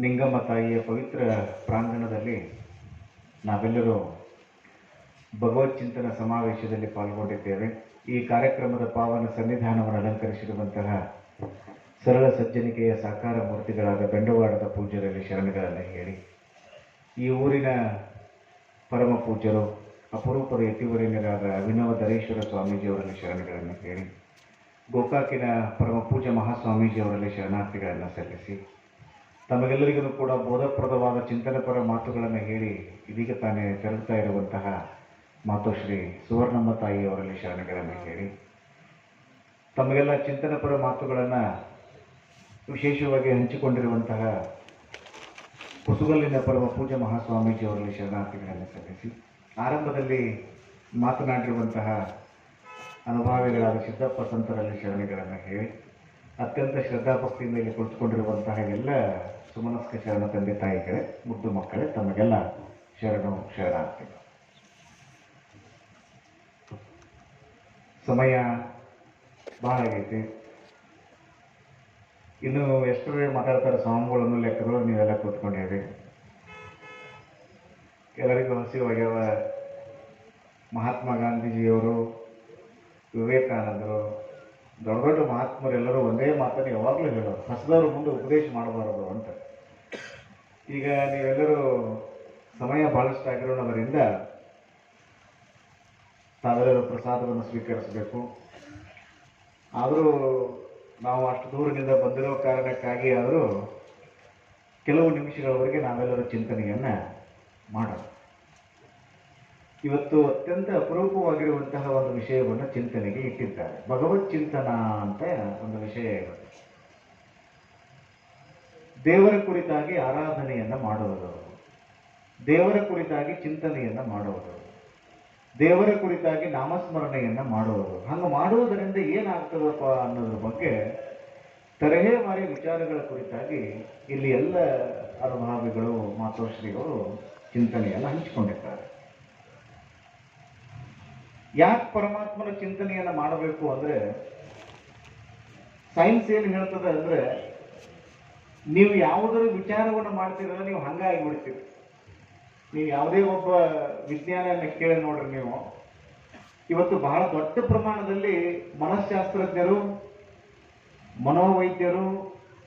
ನಿಂಗಮ್ಮ ತಾಯಿಯ ಪವಿತ್ರ ಪ್ರಾಂಗಣದಲ್ಲಿ ನಾವೆಲ್ಲರೂ ಭಗವತ್ ಚಿಂತನ ಸಮಾವೇಶದಲ್ಲಿ ಪಾಲ್ಗೊಂಡಿದ್ದೇವೆ. ಈ ಕಾರ್ಯಕ್ರಮದ ಪಾವನ ಸನ್ನಿಧಾನವನ್ನು ಅಲಂಕರಿಸಿರುವಂತಹ ಸರಳ ಸಜ್ಜನಿಕೆಯ ಸಾಕಾರ ಮೂರ್ತಿಗಳಾದ ಬೆಂಡವಾಡದ ಪೂಜ್ಯರಲ್ಲಿ ಶರಣಗಳನ್ನು ಹೇಳಿ, ಈ ಊರಿನ ಪರಮ ಪೂಜ್ಯರು ಅಪರೂಪದ ಯತಿವರೇಣ್ಯರಾದ ಅಭಿನವ ಧರೇಶ್ವರ ಸ್ವಾಮೀಜಿಯವರಲ್ಲಿ ಶರಣಗಳನ್ನು ಹೇಳಿ, ಗೋಕಾಕಿನ ಪರಮ ಪೂಜ್ಯ ಮಹಾಸ್ವಾಮೀಜಿಯವರಲ್ಲಿ ಶರಣಾರ್ಥಿಗಳನ್ನು ಸಲ್ಲಿಸಿ, ತಮಗೆಲ್ಲರಿಗೂ ಕೂಡ ಬೋಧಪ್ರದವಾದ ಚಿಂತನಪರ ಮಾತುಗಳನ್ನು ಹೇಳಿ ಇದೀಗ ತಾನೇ ತೆರಳುತ್ತಾ ಇರುವಂತಹ ಮಾತೋಶ್ರೀ ಸುವರ್ಣಮ್ಮ ತಾಯಿಯವರಲ್ಲಿ ಶರಣಗಳನ್ನು ಹೇಳಿ, ತಮಗೆಲ್ಲ ಚಿಂತನಪರ ಮಾತುಗಳನ್ನು ವಿಶೇಷವಾಗಿ ಹಂಚಿಕೊಂಡಿರುವಂತಹ ಕುಸುಗಲ್ಲಿನ ಪರಮ ಪೂಜ್ಯ ಮಹಾಸ್ವಾಮೀಜಿಯವರಲ್ಲಿ ಶರಣಾರ್ಥಿಗಳನ್ನು ಸಲ್ಲಿಸಿ, ಆರಂಭದಲ್ಲಿ ಮಾತನಾಡಿರುವಂತಹ ಅನುಭಾವಿಗಳಾದ ಸಿದ್ದಪ್ಪ ಸಂತರಲ್ಲಿ ಶರಣಗಳನ್ನು ಹೇಳಿ, ಅತ್ಯಂತ ಶ್ರದ್ಧಾಭಕ್ತಿ ಮೇಲೆ ಕುಳಿತುಕೊಂಡಿರುವಂತಹ ಎಲ್ಲ ಸುಮನಸ್ಕ ಶರಣ ತಂದೆ ತಾಯಿಗಳೇ, ಮುದ್ದು ಮಕ್ಕಳೇ, ತಮಗೆಲ್ಲ ಶರಣಾರ್ಥಿಗಳು. ಸಮಯ ಬಹಳ ಆಗೈತಿ. ಇನ್ನು ಎಷ್ಟರೇ ಮಾತಾಡ್ತಾರೆ ಸ್ವಾಮಿಗಳನ್ನು ಲೆಕ್ಕಗಳು ನೀವೆಲ್ಲ ಕೂತ್ಕೊಂಡಿರಿ. ಎಲ್ಲರಿಗೂ ಹಸಿವಾಗ್ಯಾವ. ಮಹಾತ್ಮ ಗಾಂಧೀಜಿಯವರು, ವಿವೇಕಾನಂದರು, ದೊಡ್ಡ ದೊಡ್ಡ ಮಹಾತ್ಮರೆಲ್ಲರೂ ಒಂದೇ ಮಾತನ್ನು ಯಾವಾಗಲೂ ಹೇಳೋರು, ಹಸಿದವ್ರ ಮುಂದೆ ಉಪದೇಶ ಮಾಡಬಾರದು ಅಂತ. ಈಗ ನೀವೆಲ್ಲರೂ ಸಮಯ ಬಹಳಷ್ಟು ಆಗಿರೋಣದರಿಂದ ತಾವೆಲ್ಲರೂ ಪ್ರಸಾದವನ್ನು ಸ್ವೀಕರಿಸಬೇಕು. ಆದರೂ ನಾವು ಅಷ್ಟು ದೂರದಿಂದ ಬಂದಿರೋ ಕಾರಣಕ್ಕಾಗಿ ಆದರೂ ಕೆಲವು ನಿಮಿಷಗಳವರೆಗೆ ನಾವೆಲ್ಲರೂ ಚಿಂತನೆಯನ್ನು ಮಾಡೋಣ. ಇವತ್ತು ಅತ್ಯಂತ ಅಪರೂಪವಾಗಿರುವಂತಹ ಒಂದು ವಿಷಯವನ್ನು ಚಿಂತನೆಗೆ ಇಟ್ಟಿದ್ದಾರೆ. ಭಗವತ್ ಚಿಂತನ ಅಂತ ಒಂದು ವಿಷಯ ಇರುತ್ತೆ. ದೇವರ ಕುರಿತಾಗಿ ಆರಾಧನೆಯನ್ನು ಮಾಡುವುದು, ದೇವರ ಕುರಿತಾಗಿ ಚಿಂತನೆಯನ್ನು ಮಾಡುವುದು, ದೇವರ ಕುರಿತಾಗಿ ನಾಮಸ್ಮರಣೆಯನ್ನು ಮಾಡುವುದು. ಹಂಗೆ ಮಾಡುವುದರಿಂದ ಏನಾಗ್ತದಪ್ಪ ಅನ್ನೋದ್ರ ಬಗ್ಗೆ ತರಹೇವಾರಿ ವಿಚಾರಗಳ ಕುರಿತಾಗಿ ಇಲ್ಲಿ ಎಲ್ಲ ಅನುಭಾವಿಗಳು, ಮಾತೋಶ್ರೀಗಳು ಚಿಂತನೆಯನ್ನು ಹಂಚಿಕೊಂಡಿದ್ದಾರೆ. ಯಾಕೆ ಪರಮಾತ್ಮನ ಚಿಂತನೆಯನ್ನು ಮಾಡಬೇಕು ಅಂದರೆ, ಸೈನ್ಸ್ ಏನು ಹೇಳ್ತದೆ ಅಂದರೆ, ನೀವು ಯಾವುದರ ವಿಚಾರವನ್ನು ಮಾಡ್ತೀರಲ್ಲ ನೀವು ಹಂಗಾಗಿಬಿಡ್ತೀರಿ. ನೀವು ಯಾವುದೇ ಒಬ್ಬ ವಿಜ್ಞಾನಿಯನ್ನು ಕೇಳಿ ನೋಡ್ರಿ, ನೀವು ಇವತ್ತು ಬಹಳ ದೊಡ್ಡ ಪ್ರಮಾಣದಲ್ಲಿ ಮನಃಶಾಸ್ತ್ರಜ್ಞರು, ಮನೋವೈದ್ಯರು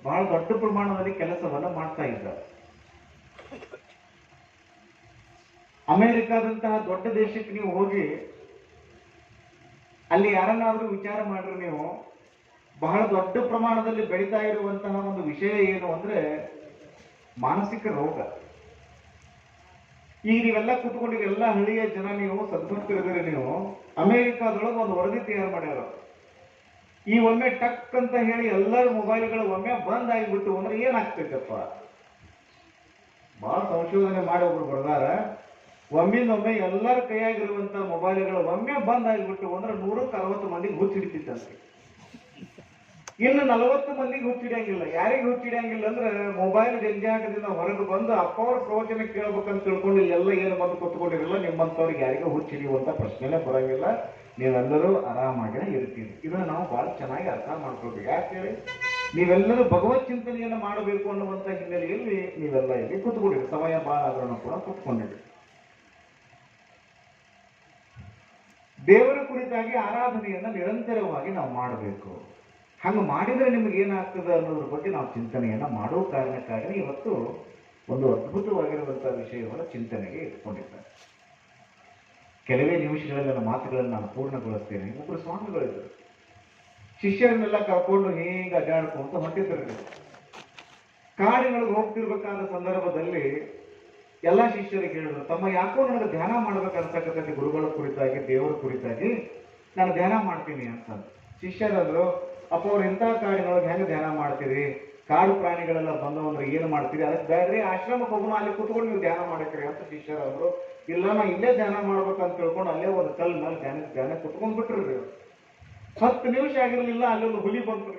ಬಹಳ ದೊಡ್ಡ ಪ್ರಮಾಣದಲ್ಲಿ ಕೆಲಸವನ್ನು ಮಾಡ್ತಾ ಇದ್ದಾರೆ. ಅಮೆರಿಕಾದಂತಹ ದೊಡ್ಡ ದೇಶಕ್ಕೆ ನೀವು ಹೋಗಿ ಅಲ್ಲಿ ಯಾರನ್ನಾದ್ರೂ ವಿಚಾರ ಮಾಡ್ರಿ, ನೀವು ಬಹಳ ದೊಡ್ಡ ಪ್ರಮಾಣದಲ್ಲಿ ಬೆಳೀತಾ ಇರುವಂತಹ ಒಂದು ವಿಷಯ ಏನು ಅಂದ್ರೆ ಮಾನಸಿಕ ರೋಗ. ಈಗ ನೀವೆಲ್ಲ ಕೂತ್ಕೊಂಡಿರಿ, ಎಲ್ಲ ಹಳ್ಳಿಯ ಜನ ನೀವು ಸದ್ಭಕ್ತರಿದ್ದೀರಿ. ನೀವು ಅಮೆರಿಕಾದೊಳಗೆ ಒಂದು ವರದಿ ತಯಾರು ಮಾಡ್ಯಾರ. ಈ ಒಮ್ಮೆ ಟಕ್ ಅಂತ ಹೇಳಿ ಎಲ್ಲರ ಮೊಬೈಲ್ಗಳು ಒಮ್ಮೆ ಬಂದ್ ಆಗಿಬಿಟ್ಟು ಅಂದ್ರೆ ಏನಾಗ್ತೈತಪ್ಪ? ಬಹಳ ಸಂಶೋಧನೆ ಮಾಡಿ ಒಬ್ರು ಬರ್ದಾರ, ಒಮ್ಮಿಂದೊಮ್ಮೆ ಎಲ್ಲರ ಕೈಯಾಗಿರುವಂತ ಮೊಬೈಲ್ಗಳು ಒಮ್ಮೆ ಬಂದ್ ಆಗಿಬಿಟ್ಟು ಅಂದ್ರೆ 160 ಮಂದಿಗೆ ಹುಚ್ಚಿಡಿತಿತ್ತಂತೆ. ಇನ್ನು 40 ಮಂದಿಗೆ ಹುಚ್ಚಿಡಿಯಂಗಿಲ್ಲ. ಯಾರಿಗೆ ಹುಚ್ಚಿಡಿಯಂಗಿಲ್ಲ ಅಂದ್ರೆ ಮೊಬೈಲ್ ಜಂಜಾಟದಿಂದ ಹೊರಗೆ ಬಂದು ಅಪ್ಪವ್ರ ಪ್ರವಚನ ಕೇಳ್ಬೇಕಂತ ತಿಳ್ಕೊಂಡು ಇಲ್ಲೆಲ್ಲ ಏನು ಬಂದು ಕೂತ್ಕೊಂಡಿರಲ್ಲ. ನಿಮ್ಮಂಥವ್ರಿಗೆ ಯಾರಿಗೂ ಹುಚ್ಚಿಡಿಯುವಂತ ಪ್ರಶ್ನೆನೇ ಬರಂಗಿಲ್ಲ. ನೀವೆಲ್ಲರೂ ಆರಾಮಾಗಿ ಇರ್ತೀರಿ. ಇದನ್ನ ನಾವು ಬಹಳ ಚೆನ್ನಾಗಿ ಅರ್ಥ ಮಾಡ್ಕೊಳ್ಬೇಕು. ಯಾಕೆ ಹೇಳಿ, ನೀವೆಲ್ಲರೂ ಭಗವತ್ ಚಿಂತನೆಯನ್ನು ಮಾಡಬೇಕು ಅನ್ನುವಂಥ ಹಿನ್ನೆಲೆಯಲ್ಲಿ ನೀವೆಲ್ಲ ಇಲ್ಲಿ ಕೂತ್ಕೊಂಡಿರಿ. ಸಮಯ ಬಹಳ ಆದ್ರೂ ಕೂಡ ಕೂತ್ಕೊಂಡಿರಿ. ದೇವರ ಕುರಿತಾಗಿ ಆರಾಧನೆಯನ್ನು ನಿರಂತರವಾಗಿ ನಾವು ಮಾಡಬೇಕು. ಹಂಗೆ ಮಾಡಿದರೆ ನಿಮ್ಗೆ ಏನಾಗ್ತದೆ ಅನ್ನೋದ್ರ ಬಗ್ಗೆ ನಾವು ಚಿಂತನೆಯನ್ನು ಮಾಡೋ ಕಾರಣಕ್ಕಾಗಿ ಇವತ್ತು ಒಂದು ಅದ್ಭುತವಾಗಿರುವಂತಹ ವಿಷಯವನ್ನು ಚಿಂತನೆಗೆ ಇಟ್ಕೊಂಡಿದ್ದಾರೆ. ಕೆಲವೇ ನಿಮಿಷಗಳಲ್ಲಿ ನನ್ನ ಮಾತುಗಳನ್ನು ನಾನು ಪೂರ್ಣಗೊಳಿಸ್ತೇನೆ. ಒಬ್ಬರು ಸ್ವಾಮಿಗಳಿದ್ರು, ಶಿಷ್ಯರನ್ನೆಲ್ಲ ಕರ್ಕೊಂಡು ಹೀಗೆ ಅಡ್ಡಾಡ್ಕೊಂತ ಹೊಂಟಿದ್ರು. ಕಾಡಿನೊಳಗೆ ಹೋಗ್ತಿರ್ಬೇಕಾದ ಸಂದರ್ಭದಲ್ಲಿ ಎಲ್ಲ ಶಿಷ್ಯರಿಗೆ ಹೇಳಿದ್ರು, ತಮ್ಮ ಯಾಕೋ ನನಗೆ ಧ್ಯಾನ ಮಾಡ್ಬೇಕು ಅನ್ಸಕತ್ತೈತಿ, ಗುರುಗಳ ಕುರಿತಾಗಿ, ದೇವರ ಕುರಿತಾಗಿ ನಾನು ಧ್ಯಾನ ಮಾಡ್ತೀನಿ ಅಂತ. ಶಿಷ್ಯರಂದ್ರು, ಅಪ್ಪ ಅವ್ರು ಇಂಥ ಕಾಡಿನೊಳಗೆ ಹೆಂಗೆ ಧ್ಯಾನ ಮಾಡ್ತೀರಿ? ಕಾಡು ಪ್ರಾಣಿಗಳೆಲ್ಲ ಬಂದವು ಅಂದ್ರೆ ಏನು ಮಾಡ್ತೀರಿ? ಅದಕ್ಕೆ ಬೇಡ್ರಿ, ಆಶ್ರಮಕ್ಕೆ ಹೋಗೋಣ, ಅಲ್ಲಿ ಕುತ್ಕೊಂಡು ನೀವು ಧ್ಯಾನ ಮಾಡಕ್ರಿ ಅಂತ ಶಿಷ್ಯರಂದ್ರು. ಇಲ್ಲ, ನಾ ಇಲ್ಲೇ ಧ್ಯಾನ ಮಾಡ್ಬೇಕಂತ ತಿಳ್ಕೊಂಡು ಅಲ್ಲೇ ಒಂದು ಕಲ್ಲು ಮೇಲೆ ಧ್ಯಾನ ಕುತ್ಕೊಂಡ್ ಬಿಟ್ರಿ. 10 ನಿಮಿಷ ಆಗಿರ್ಲಿಲ್ಲ, ಅಲ್ಲೊಂದು ಹುಲಿ ಬಂದ್ರಿ.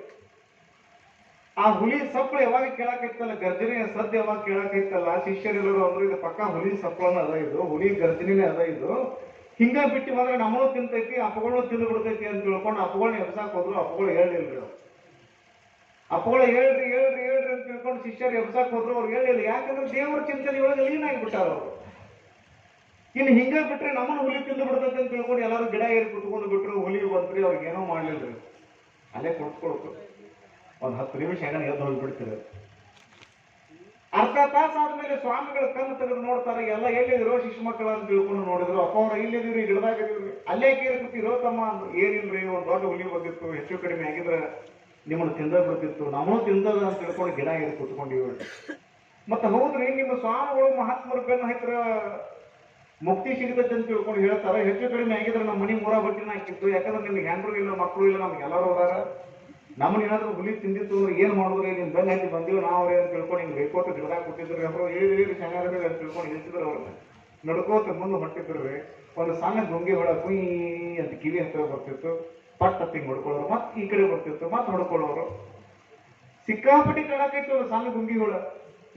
ಆ ಹುಲಿ ಸಪ್ಪಳ ಯಾವಾಗ ಕೇಳಾಕೈತಲ್ಲ, ಗರ್ಜನೆಯ ಸದ್ದು ಯಾವಾಗ ಕೇಳಾಕೈತಲ್ಲ, ಶಿಷ್ಯರೆಲ್ಲರೂ ಅಂದ್ರು ಇದು ಪಕ್ಕ ಹುಲಿ ಸಪ್ಪಳನ ಅದ, ಇದು ಹುಲಿ ಗರ್ಜನೆನೇ ಅದ, ಇದು ಹಿಂಗ ಬಿಟ್ಟು ಬಂದ್ರೆ ನಮ್ಮನ್ನು ತಿಂತೈತಿ, ಅಪ್ಪಗಳು ತಿಂದು ಬಿಡ್ತೈತಿ ಅಂತ ತಿಳ್ಕೊಂಡು ಅಪ್ಪಗಳನ್ನ ಎಬ್ಸಾಕ್ ಹೋದ್ರು. ಅಪ್ಪಗಳು ಹೇಳಿಲ್ರಿ. ಅಪ್ಪಗಳ ಹೇಳ್ರಿ ಹೇಳ್ರಿ ಹೇಳ್ರಿ ಅಂತ ತಿಳ್ಕೊಂಡು ಶಿಷ್ಯರು ಎಬ್ಸಕ್ ಹೋದ್ರು ಅವ್ರು ಹೇಳಿಲ್ಲ. ಯಾಕಂದ್ರೆ ದೇವರ ಚಿಂತನೆ ಒಳಗೆ ಲೀನ್ ಆಗಿಬಿಟ್ಟಾರ ಅವರು. ಇನ್ನು ಹಿಂಗ ಬಿಟ್ರೆ ನಮ್ಮನ್ನು ಹುಲಿ ತಿಂದು ಬಿಡ್ತೈತೆ ಅಂತ ತಿಳ್ಕೊಂಡು ಎಲ್ಲರೂ ಗಿಡ ಏರಿ ಕುತ್ಕೊಂಡು ಬಿಟ್ರು. ಹುಲಿ ಬಂದ್ರಿ ಅವ್ರಿಗೆ ಏನೋ ಮಾಡ್ಲಿಲ್ರಿ, ಅಲ್ಲೇ ಕುಳಿತುಕೊಳ್ತು. ಒಂದ್ 10 ನಿಮಿಷ ಹೆಂಗ ಎದ್ದು ಹೋಗ್ಬಿಡ್ತೀರ. ಅರ್ಧ ತಾಸು ಆದ್ಮೇಲೆ ಸ್ವಾಮಿಗಳ ಕಣ್ಣು ತೆಗೆದು ನೋಡ್ತಾರೆ. ಎಲ್ಲ ಎಲ್ಲಿದ್ರು ಶಿಶು ಮಕ್ಕಳ ಅಂತ ತಿಳ್ಕೊಂಡು ನೋಡಿದ್ರು. ಅಪ್ಪ ಅವ್ರ ಇಲ್ಲಿದ್ದೀವ್ರಿ, ಗಿಡದಾಗಿದ್ದೀವ್ರಿ. ಅಲ್ಲೇ ಕೇರಿ ಕೂತಿರೋ ತಮ್ಮ ಅಂದ್ರು. ಏನಿಲ್ರಿ, ಒಂದ್ ದೊಡ್ಡ ಹುಲಿ ಬಂದಿತ್ತು, ಹೆಚ್ಚು ಕಡಿಮೆ ಆಗಿದ್ರೆ ನಿಮ್ಮನ್ನು ತಿಂದ ಬಿಡ್ತಿತ್ತು, ನಮ್ಮನ್ನು ತಿಂದದ ಅಂತ ತಿಳ್ಕೊಂಡು ಗಿಡ ಏರಿ ಕೂತ್ಕೊಂಡಿವಿ. ಮತ್ತೆ ಹೌದ್ರಿ, ನಿಮ್ಮ ಸ್ವಾಮಿಗಳು ಮಹಾತ್ಮರ ಬೆನ್ನ ಹತ್ರ ಮುಕ್ತಿ ಸಿಗತೈತೆ ಅಂತ ತಿಳ್ಕೊಂಡು ಹೇಳ್ತಾರೆ. ಹೆಚ್ಚು ಕಡಿಮೆ ಆಗಿದ್ರೆ ನಮ್ಮ ಮನೆ ಮೂರ ಬಟ್ಟಿನ ಹಾಕಿತ್ತು. ಯಾಕಂದ್ರೆ ನಿಮ್ಗೆ ಹೆಂಡ್ರು ಇಲ್ಲ, ಮಕ್ಕಳು ಇಲ್ಲ, ನಮ್ಗೆ ಎಲ್ಲರೂ ಅದಾರ. ನಮ್ಮನ್ನ ಏನಾದ್ರು ಹುಲಿ ತಿಂದಿತ್ತು ಅಂದ್ರೆ ಏನ್ ಮಾಡಿದ್ರಿ, ನಿಮ್ ಬೆನ್ನ ಹತ್ತಿ ಬಂದೀವಿ ನಾವ್ರೆ ಅಂತ ತಿಳ್ಕೊಂಡು ಹಿಂಗೆ ಬೇಕೋತ ಗಿಡದಾಗ ಕೊಟ್ಟಿದ್ರು. ಅವರು ಏರಿ ಚೆನ್ನಾಗಿ ಅಂತ ತಿಳ್ಕೊಂಡು ನಿಂತಿದ್ರು. ಅವ್ರನ್ನ ನಡ್ಕೋತ ಮುಂದೆ ಹೊಟ್ಟಿದ್ರು. ಒಂದು ಸಣ್ಣ ಗುಂಗಿ ಹೊಳ ಕುಯ್ ಅಂತ ಕಿವಿ ಹತ್ರ ಬರ್ತಿತ್ತು. ಪಟ್ ಹಿಂಗ್ ಹೊಡ್ಕೊಳ್ಳೋರು, ಮತ್ತೆ ಈ ಕಡೆ ಬರ್ತಿತ್ತು, ಮತ್ತೆ ಹೊಡ್ಕೊಳ್ಳೋರು. ಸಿಕ್ಕಾಪಟ್ಟಿ ಕಡಾಕೈತಿ ಒಂದು ಸಣ್ಣ ಗುಂಗಿ ಹುಳ.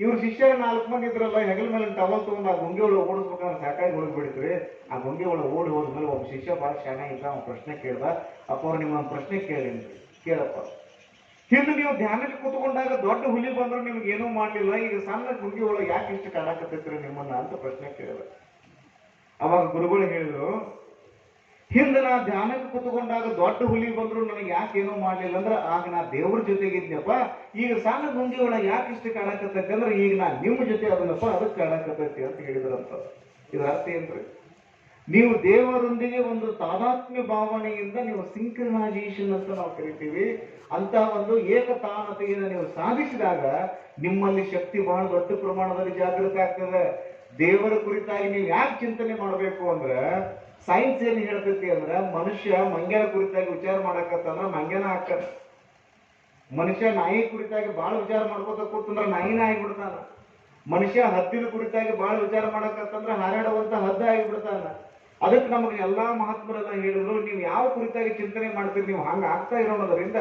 ಇವ್ರ ಶಿಷ್ಯರ 4 ಮಂದಿ ಇದ್ರಲ್ಲ, ಹೆಗಲ ಮೇಲೆ ಟವಲ್ ತಗೊಂಡು ಆ ಗುಂಗಿ ಹುಳ ಓಡಿಸ್ಬೇಕಂದ್ರೆ ಸಾಕಾಗಿ ಹೋಗ್ಬಿಡಿದ್ರಿ. ಆ ಗುಂಗಿ ಹುಳ ಓಡಿ ಹೋದ್ಮೇಲೆ ಒಬ್ಬ ಶಿಷ್ಯ ಭಾಳ ಶಾನೆ ಇದ್ದ. ಅವ್ನ ಪ್ರಶ್ನೆ ಕೇಳ್ದ. ಅಪ್ಪ ಅವ್ರು ನಿಮ್ಮ ಪ್ರಶ್ನೆ ಕೇಳಪ್ಪ, ಹಿಂದೆ ನೀವು ಧ್ಯಾನಕ್ಕೆ ಕೂತ್ಕೊಂಡಾಗ ದೊಡ್ಡ ಹುಲಿ ಬಂದ್ರು ನಿಮ್ಗೆ ಏನೂ ಮಾಡ್ಲಿಲ್ಲ, ಈಗ ಸಣ್ಣ ಗುಂಗಿ ಹುಳ ಯಾಕೆ ಇಷ್ಟು ಕಾಡಾಕತ್ತೈತ್ರಿ ನಿಮ್ಮನ್ನ ಅಂತ ಪ್ರಶ್ನೆ ಕೇಳಿದ. ಅವಾಗ ಗುರುಗಳು ಹೇಳಿದ್ರು, ಹಿಂದೆ ನಾ ಧ್ಯಾನಕ್ಕೆ ಕೂತ್ಕೊಂಡಾಗ ದೊಡ್ಡ ಹುಲಿ ಬಂದ್ರು ನನಗೆ ಯಾಕೆ ಏನೂ ಮಾಡ್ಲಿಲ್ಲ ಅಂದ್ರೆ ಆಗ ನಾ ದೇವ್ರ ಜೊತೆಗಿದ್ನಪ್ಪ. ಈಗ ಸಣ್ಣ ಗುಂಗಿ ಹುಳ ಯಾಕೆ ಇಷ್ಟು ಕಾಡಾಕತ್ತೈತಿ ಅಂದ್ರೆ ಈಗ ನಾ ನಿಮ್ಮ ಜೊತೆ ಅದನ್ನಪ್ಪ, ಅದಕ್ಕೆ ಕಾಡಾಕತ್ತೈತಿ ಅಂತ ಹೇಳಿದ್ರಂತ. ಇದ್ರ ಅರ್ಥ ಏನ್ರಿ? ನೀವು ದೇವರೊಂದಿಗೆ ಒಂದು ತಾದಾತ್ಮ್ಯ ಭಾವನೆಯಿಂದ ನೀವು ಸಿಂಕ್ರನೈಸೇಷನ್ ಅಂತ ನಾವು ಕರಿತೀವಿ. ಅಂತ ಒಂದು ಏಕತಾನತೆಯನ್ನು ನೀವು ಸಾಧಿಸಿದಾಗ ನಿಮ್ಮಲ್ಲಿ ಶಕ್ತಿ ಬಹಳ ದೊಡ್ಡ ಪ್ರಮಾಣದಲ್ಲಿ ಜಾಗೃತಿ ಆಗ್ತದೆ. ದೇವರ ಕುರಿತಾಗಿ ನೀವು ಯಾಕೆ ಚಿಂತನೆ ಮಾಡಬೇಕು ಅಂದ್ರೆ, ಸೈನ್ಸ್ ಏನ್ ಹೇಳ್ತೈತಿ ಅಂದ್ರೆ, ಮನುಷ್ಯ ಮಂಗ್ಯನ ಕುರಿತಾಗಿ ವಿಚಾರ ಮಾಡಕತ್ತಂದ್ರ ಮಂಗ್ಯನ ಹಾಕ್ತಾನ. ಮನುಷ್ಯ ನಾಯಿ ಕುರಿತಾಗಿ ಬಹಳ ವಿಚಾರ ಮಾಡ್ಕೋತ ಕೂತಂದ್ರ ನಾಯಿನ ಆಗಿಬಿಡ್ತಾನ. ಮನುಷ್ಯ ಹದ್ದಿನ ಕುರಿತಾಗಿ ಬಹಳ ವಿಚಾರ ಮಾಡಕತ್ತಂದ್ರ ಹಾರಾಡುವಂತ ಹದ್ದ ಆಗಿಬಿಡ್ತಾನ. ಅದಕ್ಕೆ ನಮಗೆ ಎಲ್ಲಾ ಮಹಾತ್ಮರೆಲ್ಲ ಹೇಳಿದ್ರು, ನೀವು ಯಾವ ಕುರಿತಾಗಿ ಚಿಂತನೆ ಮಾಡ್ತೀರಿ ನೀವು ಹಂಗ ಆಗ್ತಾ ಇರೋದ್ರಿಂದ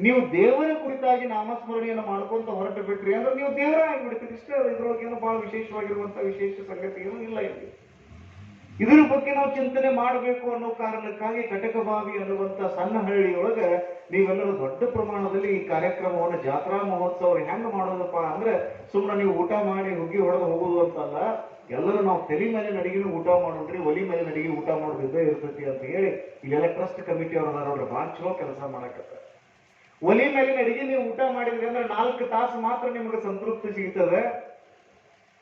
ನೀವು ದೇವರ ಕುರಿತಾಗಿ ನಾಮಸ್ಮರಣೆಯನ್ನು ಮಾಡ್ಕೊಂತ ಹೊರಟು ಬಿಟ್ರಿ ಅಂದ್ರೆ ನೀವು ದೇವರ ಆಗಿಬಿಡ್ತೀರಿ. ಇಷ್ಟೇ, ಇದ್ರೊಳಗೇನು ಬಹಳ ವಿಶೇಷವಾಗಿರುವಂತ ವಿಶೇಷ ಸಂಗತಿ ಏನೂ ಇಲ್ಲ ಇಲ್ಲಿ. ಇದರ ಬಗ್ಗೆ ನಾವು ಚಿಂತನೆ ಮಾಡಬೇಕು ಅನ್ನೋ ಕಾರಣಕ್ಕಾಗಿ ಕಟಕಬಾವಿ ಅನ್ನುವಂತ ಸಣ್ಣ ಹಳ್ಳಿಯೊಳಗೆ ನೀವೆಲ್ಲರೂ ದೊಡ್ಡ ಪ್ರಮಾಣದಲ್ಲಿ ಈ ಕಾರ್ಯಕ್ರಮವನ್ನು, ಜಾತ್ರಾ ಮಹೋತ್ಸವ ಹೆಂಗ್ ಮಾಡೋದಪ್ಪ ಅಂದ್ರೆ, ಸುಮ್ಮನೆ ನೀವು ಊಟ ಮಾಡಿ ಹುಗ್ಗಿ ಹೊಡೆದು ಹೋಗುದು ಅಂತಲ್ಲ, ಎಲ್ಲರೂ ನಾವು ತಲೆ ಮೇಲೆ ನಡಿಗೆನೂ ಊಟ ಮಾಡೋಣ್ರಿ, ಒಲಿ ಮೇಲೆ ನಡಿಗೆ ಊಟ ಮಾಡೋದಿದ್ದೇ ಇರ್ತೈತಿ ಅಂತ ಹೇಳಿ ಇಲ್ಲೆಲ್ಲ ಟ್ರಸ್ಟ್ ಕಮಿಟಿ ಅವ್ರ ನೋಡ್ರಿ ಭಾಳ ಚಲೋ ಕೆಲಸ ಮಾಡಕತ್ತ. ಒಲಿ ಮೇಲಿನ ಅಡಿಗೆ ನೀವು ಊಟ ಮಾಡಿದ್ರಿ ಅಂದ್ರೆ 4 ತಾಸು ಮಾತ್ರ ನಿಮಗೆ ಸಂತೃಪ್ತಿ ಸಿಗ್ತದೆ.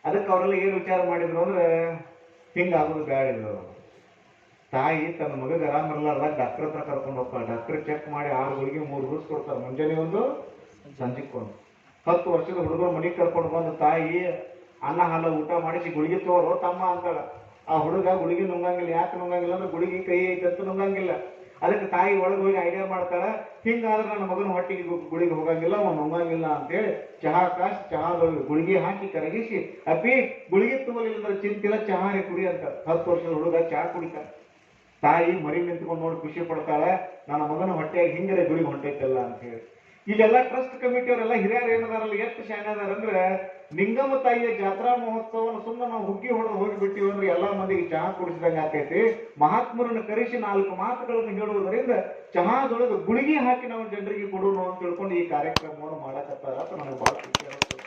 ಅದಕ್ಕೆ ಅವರೆಲ್ಲ ಏನ್ ವಿಚಾರ ಮಾಡಿದ್ರು ಅಂದ್ರೆ, ಹಿಂಗಾಗೋದು ಬ್ಯಾಡಿದ್ರು. ತಾಯಿ ತನ್ನ ಮಗಗೆ ಆರಾಮಿರ್ಲಾರ್ದಾಗ ಡಾಕ್ಟರ್ ಹತ್ರ ಕರ್ಕೊಂಡು ಹೋಗ್ತಾಳೆ. ಡಾಕ್ಟರ್ ಚೆಕ್ ಮಾಡಿ 6 ಗುಳಿಗೆ 3 ಡೋಸ್ ಕೊಡ್ತಾರೆ, ಮುಂಜಾನೆ ಒಂದು ಸಂಜೆಗೆ ಒಂದು. 10 ವರ್ಷದ ಹುಡುಗರು ಮನೆಗೆ ಕರ್ಕೊಂಡು ಬಂದು ತಾಯಿ ಅನ್ನ ಹಾಲು ಊಟ ಮಾಡಿಸಿ ಗುಳಿಗೆ ತೋರು ತಮ್ಮ ಅಂತಾಳ. ಆ ಹುಡುಗ ಗುಳಿಗೆ ನುಂಗಂಗಿಲ್ಲ. ಯಾಕೆ ನುಂಗಂಗಿಲ್ಲ ಅಂದ್ರೆ ಗುಳಿಗೆ ಕೈ ಐತಂತ ನುಂಗಂಗಿಲ್ಲ. ಅದಕ್ಕೆ ತಾಯಿ ಒಳಗೆ ಹೋಗಿ ಐಡಿಯಾ ಮಾಡ್ತಾಳ, ಹಿಂಗಾದ್ರೆ ನನ್ನ ಮಗನ ಹೊಟ್ಟಿಗೆ ಗುಳಿಗೆ ಹೋಗಂಗಿಲ್ಲ, ಅವ್ನು ನುಂಗಂಗಿಲ್ಲ ಅಂತೇಳಿ ಚಹಾ ಕಾಸಿ ಚಹಾದೊಳಗೆ ಗುಳಿಗೆ ಹಾಕಿ ಕರಗಿಸಿ, ಅಪ್ಪಿ ಗುಳಿಗೆ ತಗೋಲಿಲ್ಲ ಚಿಂತಿಲ್ಲ, ಚಹಾನೇ ಕುಡಿ ಅಂತ 10 ವರ್ಷದ ಹುಡುಗ ಚಹಾ ಕುಡಿತಾನೆ. ತಾಯಿ ಮರಿ ನಿಂತ್ಕೊಂಡು ನೋಡಿ ಖುಷಿ ಪಡ್ತಾಳೆ, ನನ್ನ ಮಗನ ಹೊಟ್ಟೆಯಾಗಿ ಹಿಂಗರೆ ಗುಳಿಗೆ ಹೊಂಟೈತಲ್ಲ ಅಂತ ಹೇಳಿ. ಇಲ್ಲೆಲ್ಲ ಟ್ರಸ್ಟ್ ಕಮಿಟಿ ಅವರೆಲ್ಲ ಹಿರಿಯರು ಏನದಾರಲ್ಲ ಎಷ್ಟು ಶಾನ್ಯದಾರ ಅಂದ್ರೆ, ನಿಂಗಮ್ಮ ತಾಯಿಯ ಜಾತ್ರಾ ಮಹೋತ್ಸವನ ಸುಮ್ಮನೆ ನಾವು ಹುಗ್ಗಿ ಹೊಡೆದು ಹೋಗಿಬಿಟ್ಟಿವಿ ಅಂದ್ರೆ ಎಲ್ಲಾ ಮಂದಿಗೆ ಚಹಾ ಕುಡಿಸಿದಂಗೆ ಆಕೈತಿ. ಮಹಾತ್ಮರನ್ನು ಕರೆಸಿ 4 ಮಾತುಗಳನ್ನು ಹೇಳುವುದರಿಂದ ಚಹಾದೊಳಗೆ ಗುಳಿಗೆ ಹಾಕಿ ನಾವು ಜನರಿಗೆ ಕೊಡೋಣ ಅಂತ ತಿಳ್ಕೊಂಡು ಈ ಕಾರ್ಯಕ್ರಮವನ್ನು ಮಾಡಕತ್ತಾರ ಅಂತ ನನಗೆ ಬಹಳ ಖುಷಿ ಆಗುತ್ತೆ.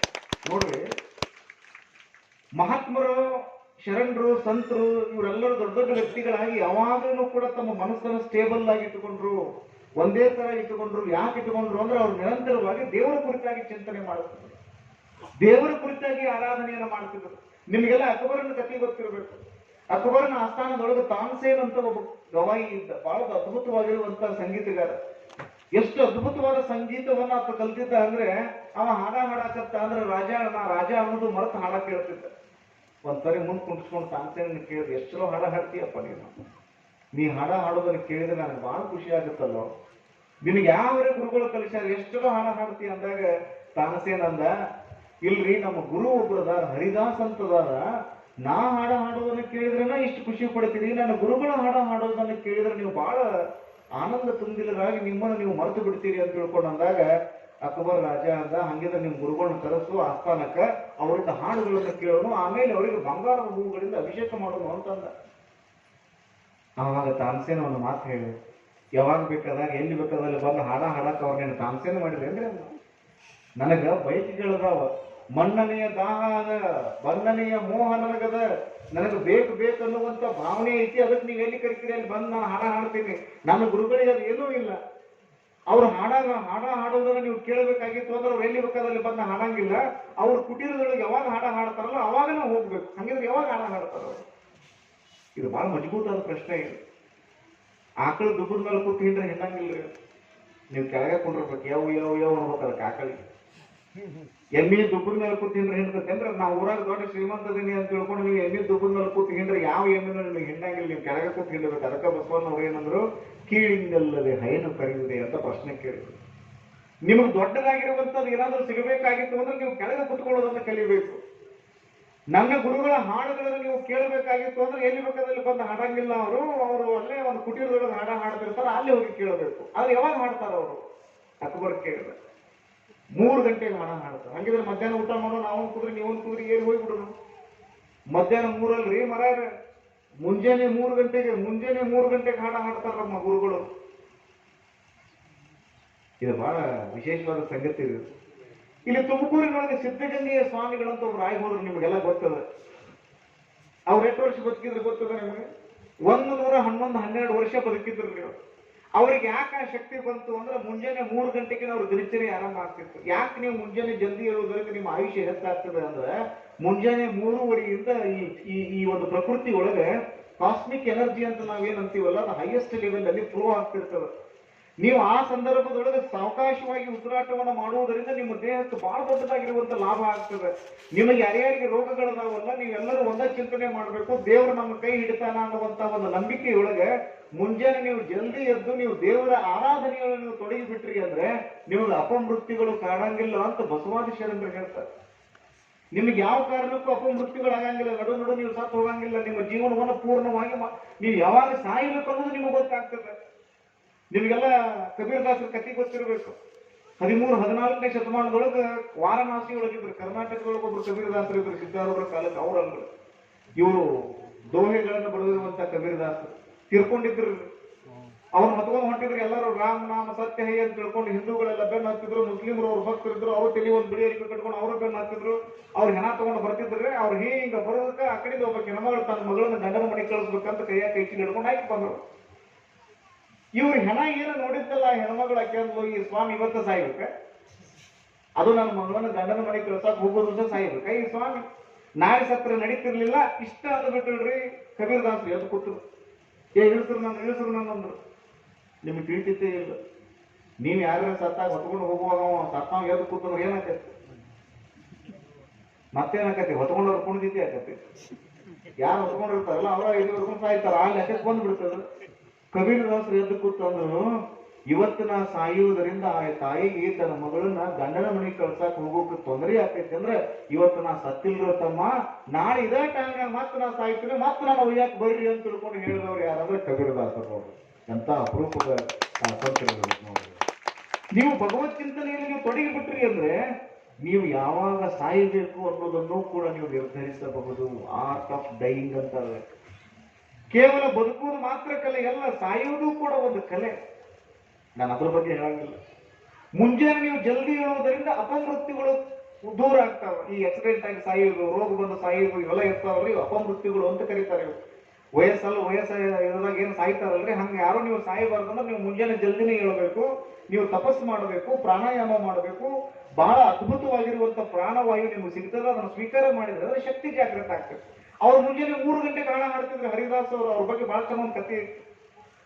ನೋಡ್ರಿ, ಮಹಾತ್ಮರು, ಶರಣರು, ಸಂತರು ಇವರೆಲ್ಲರೂ ದೊಡ್ಡ ದೊಡ್ಡ ವ್ಯಕ್ತಿಗಳಾಗಿ ಯಾವಾಗಲೂ ಕೂಡ ತಮ್ಮ ಮನಸ್ಸನ್ನು ಸ್ಟೇಬಲ್ ಆಗಿ ಇಟ್ಟುಕೊಂಡ್ರು, ಒಂದೇ ತರ ಇಟ್ಟುಕೊಂಡ್ರು. ಯಾಕೆ ಇಟ್ಟುಕೊಂಡ್ರು ಅಂದ್ರೆ ಅವ್ರು ನಿರಂತರವಾಗಿ ದೇವರ ಕುರಿತಾಗಿ ಚಿಂತನೆ ಮಾಡುತ್ತಿದ್ರು, ದೇವರ ಕುರಿತಾಗಿ ಆರಾಧನೆಯನ್ನು ಮಾಡ್ತಿದ್ರು. ನಿಮಗೆಲ್ಲ ಅಕ್ಬರನ ಕಥೆ ಗೊತ್ತಿರಬೇಕು. ಅಕ್ಬರನ ಆಸ್ಥಾನದೊಳಗೆ ತಾನ್ಸೇನ್ ಅಂತ ಒಬ್ಬ ಗವಾಯಿ ಇದ್ದ, ಬಹಳ ಅದ್ಭುತವಾಗಿರುವಂತ ಸಂಗೀತಗಾರ. ಎಷ್ಟು ಅದ್ಭುತವಾದ ಸಂಗೀತವನ್ನ ಆತ ಕಲ್ತಿದ್ದ ಅಂದ್ರೆ, ಅವ ಹಾಡ ಹಾಡಕತ್ತ ಅಂದ್ರೆ ರಾಜ ಅನ್ನೋದು ಮರೆತು ಹಾಡ ಕೇಳ್ತಿದ್ದ. ಒಂದ್ಸರಿ ಮುಂದೆ ಕುಂಟಿಸ್ಕೊಂಡು ತಾನ್ಸೇನ್ ಕೇಳಿದ್ರೆ, ಎಷ್ಟು ಚಲೋ ಹಾಡ ಹಾಡ್ತೀಯಪ್ಪ ನೀ ಹಾಡ ಹಾಡೋದನ್ನ ಕೇಳಿದ್ರೆ ನನಗೆ ಬಹಳ ಖುಷಿ ಆಗುತ್ತಲ್ಲೋ, ನಿನಗೆ ಯಾವರೇ ಗುರುಗಳು ಕಲಿಸ್ಯಾರ, ಎಷ್ಟು ಚಲೋ ಹಾಡ ಹಾಡ್ತೀಯ ಅಂದಾಗ ತಾನ್ಸೇನ್ ಅಂದ, ಇಲ್ರಿ ನಮ್ಮ ಗುರು ಒಬ್ಬರದಾರ ಹರಿದಾಸ್ ಅಂತದಾರ, ನಾ ಹಾಡ ಹಾಡೋದನ್ನ ಕೇಳಿದ್ರೇನ ಇಷ್ಟು ಖುಷಿ ಪಡ್ತೀರಿ, ನನ್ನ ಗುರುಗಳ ಹಾಡ ಹಾಡೋದನ್ನ ಕೇಳಿದ್ರೆ ನೀವು ಬಹಳ ಆನಂದ ತುಂಬಿದರಾಗಿ ನಿಮ್ಮನ್ನು ನೀವು ಮರೆತು ಬಿಡ್ತೀರಿ ಅಂತ ತಿಳ್ಕೊಂಡು ಅಂದಾಗ ಅಕ್ಬರ್ ರಾಜ ಅಂದ, ಹಂಗಿದ್ರೆ ನಿಮ್ ಗುರುಗಳನ್ನ ಕರೆಸು ಆಸ್ಥಾನಕ್ಕ, ಅವರಿಂದ ಹಾಡುಗಳನ್ನ ಕೇಳೋನು, ಆಮೇಲೆ ಅವರಿಗೆ ಬಂಗಾರದ ಹೂವುಗಳಿಂದ ಅಭಿಷೇಕ ಮಾಡೋನು ಅಂತಂದ. ಆವಾಗ ತಾನ್ಸೇನ್ ಒಂದು ಮಾತು ಹೇಳಿ, ಯಾವಾಗ ಬೇಕಾದಾಗ ಎಲ್ಲಿ ಬೇಕಾದಲ್ಲಿ ಬಂದು ಹಾಡ ಹಾಡಕ್ಕೆ ಅವ್ರನ್ನೇನು ತಾನ್ಸೇನ್ ಮಾಡಿದ್ರಿ ಅಂದ್ರೆ ನನಗ ಬಯಕೆಗಳದಾವ, ಮನ್ನನೆಯ ದಾಹ ಅದ, ಬಂಧನೆಯ ಮೋಹ ನನಗದ, ನನಗೆ ಬೇಕು ಬೇಕು ಅನ್ನುವಂತ ಭಾವನೆ ಐತಿ. ಅದಕ್ಕೆ ನೀವು ಎಲ್ಲಿ ಕರಿತೀರಿ ಅಲ್ಲಿ ಬಂದು ನಾನು ಹಾಡ ಹಾಡ್ತೀನಿ. ನನ್ನ ಗುರುಗಳಿಗೆ ಅದು ಏನೂ ಇಲ್ಲ. ಅವ್ರು ಹಾಡ ಹಾಡೋದನ್ನ ನೀವು ಕೇಳಬೇಕಾಗಿತ್ತು ಅಂದ್ರೆ ಅವ್ರು ಎಲ್ಲಿ ಬೇಕಾದಲ್ಲಿ ಬಂದು ಹಾಡಂಗಿಲ್ಲ. ಅವ್ರ ಕುಟೀರದೊಳಗೆ ಯಾವಾಗ ಹಾಡ ಹಾಡ್ತಾರಲ್ಲ ಅವಾಗ ನಾವು ಹೋಗ್ಬೇಕು. ಹಂಗಿದ್ರೆ ಯಾವಾಗ ಹಾಡ ಹಾಡ್ತಾರ ಅವ್ರು? ಇದು ಬಹಳ ಮಜಬೂತಾದ ಪ್ರಶ್ನೆ ಇದು. ಆಕಳು ದುಬ್ಬದ ಮೇಲೆ ಕೂತು ಹಿಂಡ್ರೆ ಹಿಂಡಂಗಿಲ್ಲ. ನೀವು ಕೆಳಗೆ ಕೊಂಡಿರ್ಬೇಕು, ಯಾವ ಯಾವ ಯಾವ ಅನ್ಬೇಕಲ್ಲ ಆಕಳಿಗೆ. ಎಮ್ಮಿ ದುಬ್ಬದ ಮೇಲೆ ಕೂತು ಹಿಂಡ್ರೆ ಹಿಂಡ್ತೈತೆ ಅಂದ್ರೆ ನಾವು ಊರಾಗ ದೊಡ್ಡ ಶ್ರೀಮಂತದೀನಿ ಅಂತ ತಿಳ್ಕೊಂಡು ನೀವು ಎಮ್ಮಿ ದುಬ್ಬದ ಮೇಲೆ ಕೂತು ಹಿಂಡ್ರೆ ಯಾವ ಎಮ್ಮಿನ ನೀವು ಹಿಂಡಂಗಿಲ್ಲ. ನೀವು ಕೆಳಗೆ ಕೂತು ಹಿಂಡಬೇಕು. ಅದಕ್ಕೆ ಬಸವಣ್ಣ ಅವ್ರು ಏನಂದ್ರು, ಕೀಳಿಂದಲ್ಲದೆ ಹೈನು ಕರೆಯುವುದೇ ಅಂತ ಪ್ರಶ್ನೆ ಕೇಳಿದ್ರು. ನಿಮಗೆ ದೊಡ್ಡದಾಗಿರುವಂತದ್ದು ಏನಾದ್ರೂ ಸಿಗಬೇಕಾಗಿತ್ತು ಅಂದ್ರೆ ನೀವು ಕೆಳಗೆ ಕುತ್ಕೊಳ್ಳೋದನ್ನ ಕಲಿಬೇಕು. ನನ್ನ ಗುರುಗಳ ಹಾಡುಗಳನ್ನು ನೀವು ಕೇಳಬೇಕಾಗಿತ್ತು ಅಂದ್ರೆ ಎಲ್ಲಿ ಬೇಕಾದಲ್ಲಿ ಬಂದು ಹಾಡಂಗಿಲ್ಲ. ಅವರು ಅಲ್ಲೇ ಒಂದು ಕುಟೀರದೊಳಗೆ ಹಾಡ ಹಾಡ್ತಿರ್ತಾರೆ, ಅಲ್ಲಿ ಹೋಗಿ ಕೇಳಬೇಕು. ಆದ್ರೆ ಯಾವಾಗ ಹಾಡ್ತಾರ ಅವರು? ಅಕ್ಬರ್ ಕೇಳಿದ 3 ಗಂಟೆಗೆ ಹಾಡ ಹಾಡ್ತಾರೆ. ಹಂಗಿದ್ರೆ ಮಧ್ಯಾಹ್ನ ಊಟ ಮಾಡೋ ನಾವು ಕುದ್ರಿ ನೀವು ಕುದ್ರಿ ಏರಿ ಹೋಗ್ಬಿಡೋಣ. ಮಧ್ಯಾಹ್ನ 3 ಅಲ್ರಿ ಮರಾಯ, ಮುಂಜಾನೆ 3 ಗಂಟೆಗೆ ಹಾಡ ಹಾಡ್ತಾರ ನಮ್ಮ ಗುರುಗಳು. ಇದು ಬಹಳ ವಿಶೇಷವಾದ ಸಂಗತಿ ಇದು. ಇಲ್ಲಿ ತುಮಕೂರಿನೊಳಗೆ ಸಿದ್ಧಗಂಗೆಯ ಸ್ವಾಮಿಗಳಂತ ಒಬ್ರು ಆಗಿ ಹೋದ್ರು, ನಿಮಗೆಲ್ಲ ಗೊತ್ತದ. ಅವ್ರು ಎಷ್ಟು ವರ್ಷ ಬದುಕಿದ್ರು ಗೊತ್ತದ ನಿಮಗೆ? 111-12 ವರ್ಷ ಬದುಕಿದ್ರು ನೀವು. ಅವ್ರಿಗೆ ಯಾಕೆ ಆ ಶಕ್ತಿ ಬಂತು ಅಂದ್ರೆ ಮುಂಜಾನೆ 3 ಗಂಟೆಗೆ ಅವ್ರ ದಿನಚರಿ ಆರಂಭ ಆಗ್ತಿತ್ತು. ಯಾಕೆ ನೀವು ಮುಂಜಾನೆ ಜಲ್ದಿ ಹೇಳೋದ್ರಿಂದ ನಿಮ್ಮ ಆಯುಷ್ಯ ಹೆಚ್ಚಾಗ್ತದೆ ಅಂದ್ರೆ ಮುಂಜಾನೆ 3:30ಯಿಂದ ಈ ಒಂದು ಪ್ರಕೃತಿ ಒಳಗೆ ಕಾಸ್ಮಿಕ್ ಎನರ್ಜಿ ಅಂತ ನಾವೇನಂತೀವಲ್ಲ, ಅದು ಹೈಯೆಸ್ಟ್ ಲೆವೆಲ್ ಅಲ್ಲಿ ಫ್ಲೋ ಆಗ್ತಿರ್ತದೆ. ನೀವು ಆ ಸಂದರ್ಭದೊಳಗೆ ಸಾವಕಾಶವಾಗಿ ಉಸಿರಾಟವನ್ನು ಮಾಡುವುದರಿಂದ ನಿಮ್ಮ ದೇಹಕ್ಕೆ ಬಹಳ ದೊಡ್ಡದಾಗಿರುವಂತ ಲಾಭ ಆಗ್ತದೆ. ನಿಮಗೆ ಯಾರ್ಯಾರಿಗೆ ರೋಗಗಳದಾವಲ್ಲ, ನೀವೆಲ್ಲರೂ ಒಂದೇ ಚಿಂತನೆ ಮಾಡಬೇಕು, ದೇವರು ನಮ್ಮ ಕೈ ಹಿಡಿತಾನ ಅನ್ನುವಂತ ಒಂದು ನಂಬಿಕೆಯೊಳಗೆ ಮುಂಜಾನೆ ನೀವು ಜಲ್ದಿ ಎದ್ದು ನೀವು ದೇವರ ಆರಾಧನೆಯನ್ನು ನೀವು ತೊಡಗಿ ಬಿಟ್ರಿ ಅಂದ್ರೆ ನಿಮಗೆ ಅಪಮೃತ್ಯುಗಳು ಕಾಣಂಗಿಲ್ಲ ಅಂತ ಬಸವಾದಿ ಶರಣರು ಹೇಳ್ತಾರೆ. ನಿಮ್ಗೆ ಯಾವ ಕಾರಣಕ್ಕೂ ಅಪಮೃತ್ಯುಗಳಾಗಂಗಿಲ್ಲ, ನಡು ನೀವು ಸತ್ತು ಹೋಗಂಗಿಲ್ಲ. ನಿಮ್ಮ ಜೀವನವನ್ನು ಪೂರ್ಣವಾಗಿ ನೀವು ಯಾವಾಗ ಸಾಯಬೇಕು ಅನ್ನೋದು ನಿಮಗೆ ಗೊತ್ತಾಗ್ತದೆ. ನಿಮಗೆಲ್ಲ ಕಬೀರದಾಸರ ಕಥೆ ಗೊತ್ತಿರಬೇಕು. 13-14ನೇ ಶತಮಾನದೊಳಗೆ ವಾರಣಾಸಿ ಒಳಗಿದ್ರು, ಕರ್ನಾಟಕದೊಳಗೆ ಒಬ್ರು ಕಬೀರದಾಸರು ಇದ್ರು, ಸಿದ್ಧಾರೂಢರ ಕಾಲಕ್ಕೆ. ಅವರಲ್ಲ ಇವರು ದೋಹೆಗಳನ್ನು ಬರೆದಿರುವಂತ ಕಬೀರದಾಸರು ತೀರ್ಕೊಂಡಿದ್ರು. ಅವ್ರನ್ನ ಹೊತ್ಕೊಂಡು ಹೊಂಟಿದ್ರು ಎಲ್ಲರೂ. ರಾಮ ನಾಮ ಸತ್ಯ ಹೈ ಅಂತ ತಿಳ್ಕೊಂಡು ಹಿಂದೂಗಳೆಲ್ಲ ಬೆನ್ನು ಹತ್ತಿದ್ರು, ಮುಸ್ಲಿಮರು ಅವ್ರ ಭಕ್ತರಿದ್ರು, ಅವ್ರು ತಲೆ ಒಂದು ಬಿಳಿ ಅರಿಕೆ ಕಟ್ಕೊಂಡು ಅವರು ಬೆನ್ನು ಹತ್ತಿದ್ರು. ಅವ್ರು ಹೆಣ ತಗೊಂಡು ಬರ್ತಿದ್ರೆ ಅವ್ರು ಹಿಂಗ ಬರೋದಕ್ಕೆ ಆ ಕಡೆಯಿಂದ ಒಬ್ಬ ಹೆಣ್ಮಗಳು ತನ್ನ ಮಗಳನ್ನ ಗಂಡನ ಮನೆಗೆ ಕಳಿಸ್ಬೇಕಂತ ಕೈಯಾಗ ಕೈ ಚೀಲ ಹಿಡ್ಕೊಂಡು ಹಾಕಿ ಬಂದರು. ಇವ್ರು ಹೆಣ ಏನು ನೋಡಿದ್ದಲ್ಲ, ಹೆಣ್ಮಗಳು ಹಾಕ್ಯಂದ್ಲು, ಈ ಸ್ವಾಮಿ ಇವತ್ತು ಸಾಯ್ಬೇಕ, ಅದು ನನ್ನ ಮಗಳನ್ನ ಗಂಡನ ಮನೆಗೆ ಕಳ್ಸಕ್ ಹೋಗೋ ದಿವಸ ಸಾಯ್ಬೇಕ ಈ ಸ್ವಾಮಿ, ನಾಳೆ ಸತ್ರ ನಡೀತಿರ್ಲಿಲ್ಲ. ಇಷ್ಟ ಅಂದ್ ಬಿಟ್ಟಿಲ್ರಿ ಕಬೀರದಾಸರು. ಎದ್ದು ಕೂತರು. ಇಳಿಸ್ರು ನನ್ನಂದ್ರು. ನಿಮ್ಗೆ ತಿಳಿತೇ ಇಲ್ಲ. ನೀವ್ ಯಾರ ಸತ್ತಾಗ ಹೊತ್ಕೊಂಡು ಹೋಗುವಾಗ ಸತ್ತಾಗ ಎದ್ದು ಕೂತವ್ರು ಏನಾಕತಿ? ಮತ್ತೇನಾಕತಿ? ಹೊತ್ಕೊಂಡವ್ರು ಕುಣಿದಿದ್ದೆ ಆಕತಿ. ಯಾರು ಹೊತ್ಕೊಂಡಿರ್ತಾರಲ್ಲ ಅವ್ರ 5 ವರ್ಷ ಸಾಯ್ತಾರ, ಆ ಲೆಕ್ಕಕ್ಕೆ ಬಂದ್ಬಿಡ್ತದ. ಕಬೀರದಾಸರು ಎದ್ದು ಕೂತಂದ್ರು, ಇವತ್ತು ನಾ ಸಾಯುವುದರಿಂದ ಆ ತಾಯಿಗೆ ತನ್ನ ಮಗಳನ್ನ ಗಂಡನ ಮನೆಗೆ ಕಳ್ಸಾಕ್ ಹೋಗೋಕೆ ತೊಂದರೆ ಆಗ್ತೈತಿ ಅಂದ್ರೆ ಇವತ್ತು ನಾ ಸತ್ತಿಲ್ರೋ ತಮ್ಮ, ನಾಳೆ ಇದೇ ಟೈಮ್ನಾಗ ಮತ್ತೆ ನಾ ಸಾಯ್ತೀನಿ, ಮತ್ತೆ ನಾನು ಒಯ್ಯಾಕ್ ಬರ್ರಿ ಅಂತ ತಿಳ್ಕೊಂಡು ಹೇಳಿದವ್ರು ಯಾರಂದ್ರೆ ಕಬೀರದಾಸರು ಅವರು. ಎಂತ ಅಪರೂಪದ ಸಂತರು ನೋಡಿ. ನೀವು ಭಗವತ್ ಚಿಂತನೆಯಲ್ಲಿ ನೀವು ತೊಡಗಿ ಬಿಟ್ರಿ ಅಂದ್ರೆ ನೀವು ಯಾವಾಗ ಸಾಯಬೇಕು ಅನ್ನೋದನ್ನು ಕೂಡ ನೀವು ನಿರ್ಧರಿಸಬಹುದು. ಆರ್ಟ್ ಆಫ್ ಡೈಯಿಂಗ್ ಅಂತ. ಕೇವಲ ಬದುಕುವುದು ಮಾತ್ರ ಕಲೆ ಅಲ್ಲ, ಸಾಯುವುದು ಕೂಡ ಒಂದು ಕಲೆ. ನಾನು ಅದ್ರ ಬಗ್ಗೆ ಹೇಳಂಗಿಲ್ಲ. ಮುಂಜಾನೆ ನೀವು ಜಲ್ದಿ ಹೇಳುವುದರಿಂದ ಅಪಮೃತ್ಯುಗಳು ದೂರ ಆಗ್ತಾವ. ಈ ಆಕ್ಸಿಡೆಂಟ್ ಆಗಿ ಸಾಯುವುದು, ರೋಗ ಬಂದು ಸಾಯುವುದು, ಇವೆಲ್ಲ ಇರ್ತಾವಲ್ರಿ, ಅಪಮೃತ್ಯುಗಳು ಅಂತ ಕರೀತಾರೆ. ವಯಸ್ಸಾಗ ಏನು ಸಾಯ್ತಾರಲ್ರಿ, ಹಂಗೆ ಯಾರು ನೀವು ಸಾಯಬಾರ್ದಂದ್ರೆ ನೀವು ಮುಂಜಾನೆ ಜಲ್ದಿನೇ ಹೇಳಬೇಕು. ನೀವು ತಪಸ್ಸು ಮಾಡಬೇಕು, ಪ್ರಾಣಾಯಾಮ ಮಾಡಬೇಕು. ಬಹಳ ಅದ್ಭುತವಾಗಿರುವಂತ ಪ್ರಾಣವಾಯು ನಿಮ್ಗೆ ಸಿಗ್ತದೆ. ಅದನ್ನು ಸ್ವೀಕಾರ ಮಾಡಿದ್ರೆ ಅದರ ಶಕ್ತಿ ಜಾಗೃತ ಆಗ್ತದೆ. ಅವ್ರು ಮುಂಜಾನೆ 3 ಗಂಟೆಗೆ ಹಾಡ ಹಾಡ್ತಿದ್ರು ಹರಿದಾಸ್ ಅವರು. ಅವ್ರ ಬಗ್ಗೆ ಬಹಳ ಚೆನ್ನಾಗಿ ಒಂದು ಕಥೆ ಇತ್ತು.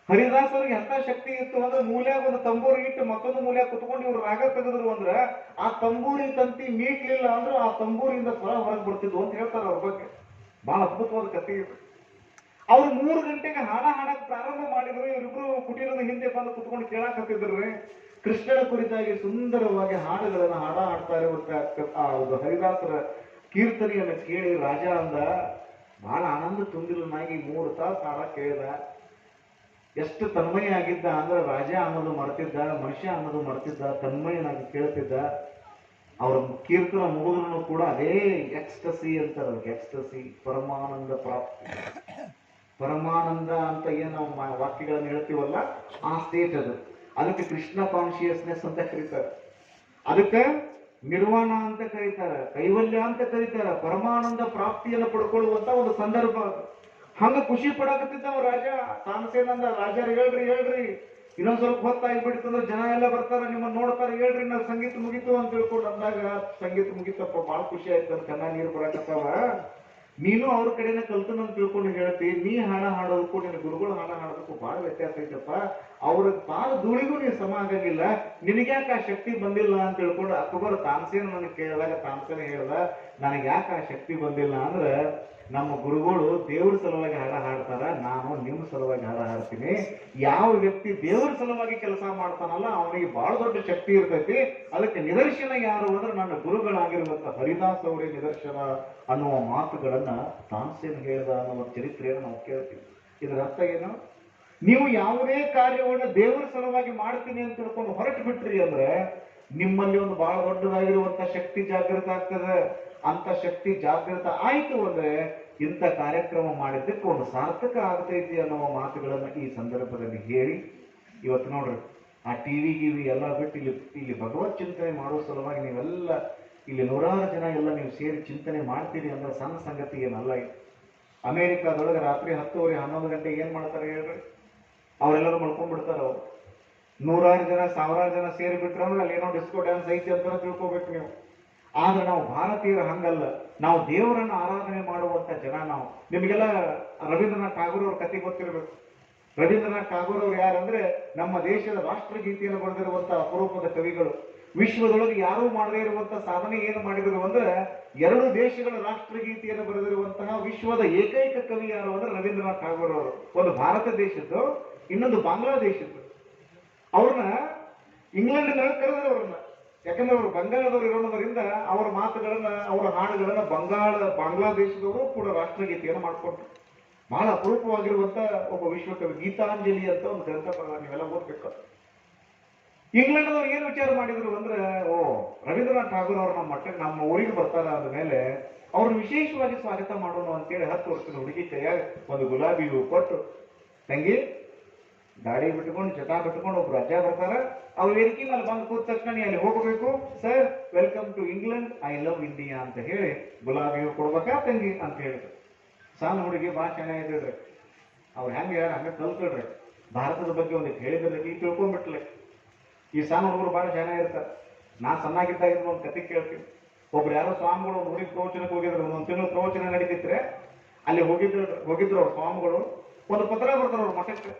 ಹರಿದಾಸ್ ಅವ್ರಿಗೆ ಎಂತ ಶಕ್ತಿ ಇತ್ತು ಅಂದ್ರೆ ಮೂಲ್ಯಾಗ ಒಂದು ತಂಬೂರಿ ಇಟ್ಟು ಮತ್ತೊಂದು ಮೂಲ್ಯಾಗ ಕುತ್ಕೊಂಡು ಇವ್ರು ರಾಗ ತೆಗೆದ್ರು ಅಂದ್ರೆ ಆ ತಂಬೂರಿ ತಂತಿ ಮೀಟ್ಲಿಲ್ಲ ಅಂದ್ರೆ ಆ ತಂಬೂರಿಯಿಂದ ಸ್ವರ ಹೊರಗೆ ಬರ್ತಿದ್ವು ಅಂತ ಹೇಳ್ತಾರೆ ಅವ್ರ ಬಗ್ಗೆ. ಬಹಳ ಅದ್ಭುತವಾದ ಕಥೆ ಇತ್ತು. ಅವ್ರು 3 ಗಂಟೆಗೆ ಹಾಡ ಹಾಡಕ್ ಪ್ರಾರಂಭ ಮಾಡಿದ್ರು. ಇವರಿಬ್ರು ಕುಟೀರದ ಹಿಂದೆ ಬಂದು ಕುತ್ಕೊಂಡು ಕೇಳಾಕತ್ತಿದ್ರು. ಕೃಷ್ಣನ ಕುರಿತಾಗಿ ಸುಂದರವಾಗಿ ಹಾಡುಗಳನ್ನ ಹಾಡ್ತಾ ಇರುವಂತ ಆ ಒಂದು ಹರಿದಾಸರ ಕೀರ್ತನೆಯನ್ನು ಕೇಳಿ ರಾಜ ಅಂದ, ಬಹಳ ಆನಂದ ತುಂಬಿಲನಾಗಿ 3 ತಾಸು ಹಾಡ ಕೇಳಿದ. ಎಷ್ಟು ತನ್ಮಯ ಆಗಿದ್ದ ಅಂದ್ರೆ ರಾಜ ಅನ್ನೋದು ಮರ್ತಿದ್ದ, ಮನುಷ್ಯ ಅನ್ನೋದು ಮರ್ತಿದ್ದ, ತನ್ಮಯನಾಗಿ ಕೇಳ್ತಿದ್ದ. ಅವ್ರ ಕೀರ್ತನ ಮುಗಿದ್ರು ಕೂಡ ಅದೇ ಎಕ್ಸ್ಟಸಿ ಅಂತಾರೆ. ಎಕ್ಸ್ಟಸಿ, ಪರಮಾನಂದ ಪ್ರಾಪ್ತಿ. ಪರಮಾನಂದ ಅಂತ ಏನು ನಾವು ವಾಕ್ಯಗಳನ್ನು ಹೇಳ್ತೀವಲ್ಲ, ಆ ಸ್ಟೇಜ್ ಅದು. ಅದಕ್ಕೆ ಕೃಷ್ಣ ಕಾನ್ಶಿಯಸ್ನೆಸ್ ಅಂತ ಕರೀತಾರೆ. ಅದಕ್ಕೆ ನಿರ್ವಾಣ ಅಂತ ಕರೀತಾರ, ಕೈವಲ್ಯ ಅಂತ ಕರೀತಾರ, ಪರಮಾನಂದ ಪ್ರಾಪ್ತಿಯನ್ನು ಪಡ್ಕೊಳ್ಳುವಂತ ಒಂದು ಸಂದರ್ಭ. ಹಂಗ ಖುಷಿ ಪಡಕತ್ತಿದ್ದವ ರಾಜ. ತಾನಸೇನಂದ, ರಾಜರು ಹೇಳ್ರಿ ಇನ್ನೊಂದ್ ಸ್ವಲ್ಪ ಹೊತ್ತಾಗಿಬಿಡ್ತಂದ್ರೆ ಜನ ಎಲ್ಲ ಬರ್ತಾರ, ನಿಮ್ಮನ್ನ ನೋಡ್ತಾರ, ಹೇಳ್ರಿ ನಾ ಸಂಗೀತ ಮುಗಿತು ಅಂತ ತಿಳ್ಕೊಂಡು ಅಂದಾಗ, ಸಂಗೀತ ಮುಗಿತಪ್ಪ, ಬಹಳ ಖುಷಿ ಆಯ್ತು ಅಂತ ಕಣ್ಣ ನೀರು ಬರಕತ್ತಾವ. ನೀನು ಅವ್ರ ಕಡೆನ ಕಲ್ತನ ಅಂತ ತಿಳ್ಕೊಂಡು ಹೇಳ್ತಿ, ನೀ ಹಾಡ ಹಾಡೋದಕ್ಕೂ ನಿನ್ನ ಗುರುಗಳು ಹಾಡ ಹಾಡೋದಕ್ಕೂ ಬಹಳ ವ್ಯತ್ಯಾಸ ಐತಪ್ಪ. ಅವ್ರ ಪಾದ ಧೂಳಿಗೂ ನೀನು ಸಮ ಆಗಂಗಿಲ್ಲ, ನಿನಗ್ಯಾಕೆ ಆ ಶಕ್ತಿ ಬಂದಿಲ್ಲ ಅಂತ ತಿಳ್ಕೊಂಡು ಅಕ್ಬರ್ ತಾನಸೇನ ನನಗೆ ಕೇಳಿದಾಗ ತಾನಸೇನ ಹೇಳ್ದ, ನನಗೆ ಯಾಕೆ ಆ ಶಕ್ತಿ ಬಂದಿಲ್ಲ ಅಂದ್ರೆ ನಮ್ಮ ಗುರುಗಳು ದೇವ್ರ ಸಲುವಾಗಿ ಹಾಡ ಹಾಡ್ತಾರ, ನಾನು ನಿಮ್ಮ ಸಲುವಾಗಿ ಹಾಡ ಹಾಡ್ತೀನಿ. ಯಾವ ವ್ಯಕ್ತಿ ದೇವ್ರ ಸಲುವಾಗಿ ಕೆಲಸ ಮಾಡ್ತಾನಲ್ಲ ಅವನಿಗೆ ಬಹಳ ದೊಡ್ಡ ಶಕ್ತಿ ಇರ್ತೈತಿ. ಅದಕ್ಕೆ ನಿದರ್ಶನ ಯಾರು ಅಂದ್ರೆ ನನ್ನ ಗುರುಗಳಾಗಿರುವಂತ ಹರಿದಾಸ್ ಅವರೇ ನಿದರ್ಶನ ಅನ್ನುವ ಮಾತುಗಳನ್ನ ತಾನಸೇನ ಹೇಳ್ದ ಅನ್ನುವ ಚರಿತ್ರೆಯನ್ನು ನಾವು ಕೇಳ್ತೀವಿ. ಇದರ ಅರ್ಥ ಏನು? ನೀವು ಯಾವುದೇ ಕಾರ್ಯವನ್ನು ದೇವರ ಸಲುವಾಗಿ ಮಾಡ್ತೀನಿ ಅಂತ ತಿಳ್ಕೊಂಡು ಹೊರಟು ಬಿಟ್ರಿ ಅಂದ್ರೆ ನಿಮ್ಮಲ್ಲಿ ಒಂದು ಬಹಳ ದೊಡ್ಡದಾಗಿರುವಂತ ಶಕ್ತಿ ಜಾಗೃತ ಆಗ್ತದೆ. ಅಂತ ಶಕ್ತಿ ಜಾಗೃತ ಆಯ್ತು ಅಂದ್ರೆ ಇಂಥ ಕಾರ್ಯಕ್ರಮ ಮಾಡಿದ್ದಕ್ಕೆ ಒಂದು ಸಾರ್ಥಕ ಆಗ್ತೈತಿ ಅನ್ನುವ ಮಾತುಗಳನ್ನ ಈ ಸಂದರ್ಭದಲ್ಲಿ ಹೇಳಿ, ಇವತ್ತು ನೋಡ್ರಿ ಆ ಟಿವಿ ಗಿವಿ ಎಲ್ಲ ಬಿಟ್ಟು ಇಲ್ಲಿ ಭಗವತ್ ಚಿಂತನೆ ಮಾಡೋ ಸಲುವಾಗಿ ನೀವೆಲ್ಲ ಇಲ್ಲಿ ನೂರಾರು ಜನ ಎಲ್ಲ ನೀವು ಸೇರಿ ಚಿಂತನೆ ಮಾಡ್ತೀರಿ ಅಂದ್ರೆ ಸಣ್ಣ ಸಂಗತಿ ಏನಲ್ಲ. ಅಮೆರಿಕಾದೊಳಗೆ ರಾತ್ರಿ 10:30 11 ಗಂಟೆಗೆ ಏನ್ ಮಾಡ್ತಾರೆ ಹೇಳ್ರಿ? ಅವರೆಲ್ಲರೂ ಮಲ್ಕೊಂಡ್ಬಿಡ್ತಾರ. ಅವ್ರು ನೂರಾರು ಜನ ಸಾವಿರಾರು ಜನ ಸೇರಿ ಬಿಟ್ರೆ ಅಂದ್ರೆ ಅಲ್ಲಿ ಏನೋ ಡಿಸ್ಕೋ ಡ್ಯಾನ್ಸ್ ಐತಿ ಅಂತ ತಿಳ್ಕೊಬೇಕು ನೀವು. ಆದ್ರೆ ನಾವು ಭಾರತೀಯರು ಹಂಗಲ್ಲ, ನಾವು ದೇವರನ್ನ ಆರಾಧನೆ ಮಾಡುವಂತ ಜನ ನಾವು. ನಿಮಗೆಲ್ಲ ರವೀಂದ್ರನಾಥ್ ಠಾಗೂರ್ ಅವ್ರ ಕತೆ ಗೊತ್ತಿರಬೇಕು. ರವೀಂದ್ರನಾಥ್ ಠಾಗೂರ್ ಅವ್ರು ಯಾರಂದ್ರೆ ನಮ್ಮ ದೇಶದ ರಾಷ್ಟ್ರಗೀತೆಯನ್ನು ಬರೆದಿರುವಂತ ಅಪರೂಪದ ಕವಿಗಳು. ವಿಶ್ವದೊಳಗೆ ಯಾರೂ ಮಾಡದೇ ಇರುವಂತ ಸಾಧನೆ ಏನು ಮಾಡಿದ್ರು ಅಂದ್ರೆ 2 ದೇಶಗಳ ರಾಷ್ಟ್ರಗೀತೆಯನ್ನು ಬರೆದಿರುವಂತಹ ವಿಶ್ವದ ಏಕೈಕ ಕವಿ ಯಾರು ಅಂದ್ರೆ ರವೀಂದ್ರನಾಥ್ ಠಾಗೂರ್ ಅವರು. ಒಂದು ಭಾರತ ದೇಶದ್ದು, ಇನ್ನೊಂದು ಬಾಂಗ್ಲಾದೇಶದ್ದು. ಅವ್ರನ್ನ ಇಂಗ್ಲೆಂಡ್ನಲ್ಲಿ ಕರೆದ್ರು ಅವ್ರನ್ನ. ಯಾಕಂದ್ರೆ ಅವರು ಬಂಗಾಳದವರು ಇರೋದ್ರಿಂದ ಅವರ ಮಾತುಗಳನ್ನ, ಅವರ ಹಾಡುಗಳನ್ನ ಬಾಂಗ್ಲಾದೇಶದವರು ಕೂಡ ರಾಷ್ಟ್ರಗೀತೆಯನ್ನು ಮಾಡಿಕೊಟ್ರು. ಬಹಳ ಅಪರೂಪವಾಗಿರುವಂತ ಒಬ್ಬ ವಿಶ್ವಕವಿ. ಗೀತಾಂಜಲಿ ಅಂತ ಒಂದು ಗ್ರಂಥ ನೀವೆಲ್ಲ ಓದ್ಬೇಕು. ಇಂಗ್ಲೆಂಡ್ದವ್ರು ಏನ್ ವಿಚಾರ ಮಾಡಿದ್ರು ಅಂದ್ರೆ, ರವೀಂದ್ರನಾಥ್ ಠಾಗೂರ್ ಅವ್ರು ನಮ್ಮ ಊರಿಗೆ ಬರ್ತಾರ ಅಂದ್ಮೇಲೆ ಅವ್ರನ್ನ ವಿಶೇಷವಾಗಿ ಸ್ವಾಗತ ಮಾಡೋಣ ಅಂತೇಳಿ 10 ವರ್ಷದ ಹುಡುಗಿ ಕೈಯಾಗ ಒಂದು ಗುಲಾಬಿ ಹೂ ಕೊಟ್ಟು, ತಂಗಿ ಗಾಡಿ ಬಿಟ್ಕೊಂಡು ಜಟಾ ಬಿಟ್ಕೊಂಡು ಒಬ್ರು ಅಜ್ಜ ಬರ್ತಾರ, ಅವ್ರು ವೇದಿಕೆ ಮೇಲೆ ಬಂದು ಕೂತ ತಕ್ಷಣ ನೀ ಅಲ್ಲಿ ಹೋಗಬೇಕು. Sir welcome to England, I love India ಅಂತ ಹೇಳಿ ಗುಲಾಬಿ ಹೂ ಕೊಡ್ಬೇಕಾ ತಂಗಿ ಅಂತ ಹೇಳಿದ್ರು. ಸಣ್ಣ ಹುಡುಗಿ ಭಾಳ ಚೆನ್ನಾಗಿದ್ರಿ. ಅವ್ರು ಹೆಂಗೆ ಯಾರು ಹಂಗೆ ಕಲ್ತ್ಕೊಳ್ರಿ. ಭಾರತದ ಬಗ್ಗೆ ಒಂದು ಹೇಳಿದ್ರೆ ಈಗ ತಿಳ್ಕೊಂಡ್ಬಿಟ್ಲೆ. ಈ ಸಣ್ಣ ಹುಡುಗರು ಭಾಳ ಚೆನ್ನಾಗಿರ್ತಾರೆ. ನಾ ಸಣ್ಣಾಗಿದ್ದಾಗ ಒಂದು ಕತೆ ಕೇಳ್ತೀನಿ. ಒಬ್ರು ಯಾರೋ ಸ್ವಾಮಿಗಳು ಒಂದು ಊರಿಗೆ ಪ್ರವಚನಕ್ಕೆ ಹೋಗಿದ್ರು. ಒಂದೊಂದು ತಿಂಗಳು ಪ್ರವಚನ ನಡೀತಿದ್ರೆ ಅಲ್ಲಿ ಹೋಗಿದ್ರು ಅವ್ರ ಸ್ವಾಮಿಗಳು. ಒಂದು ಪತ್ರ ಬರ್ತಾರೆ ಅವ್ರ ಮಠಕ್ಕೆ.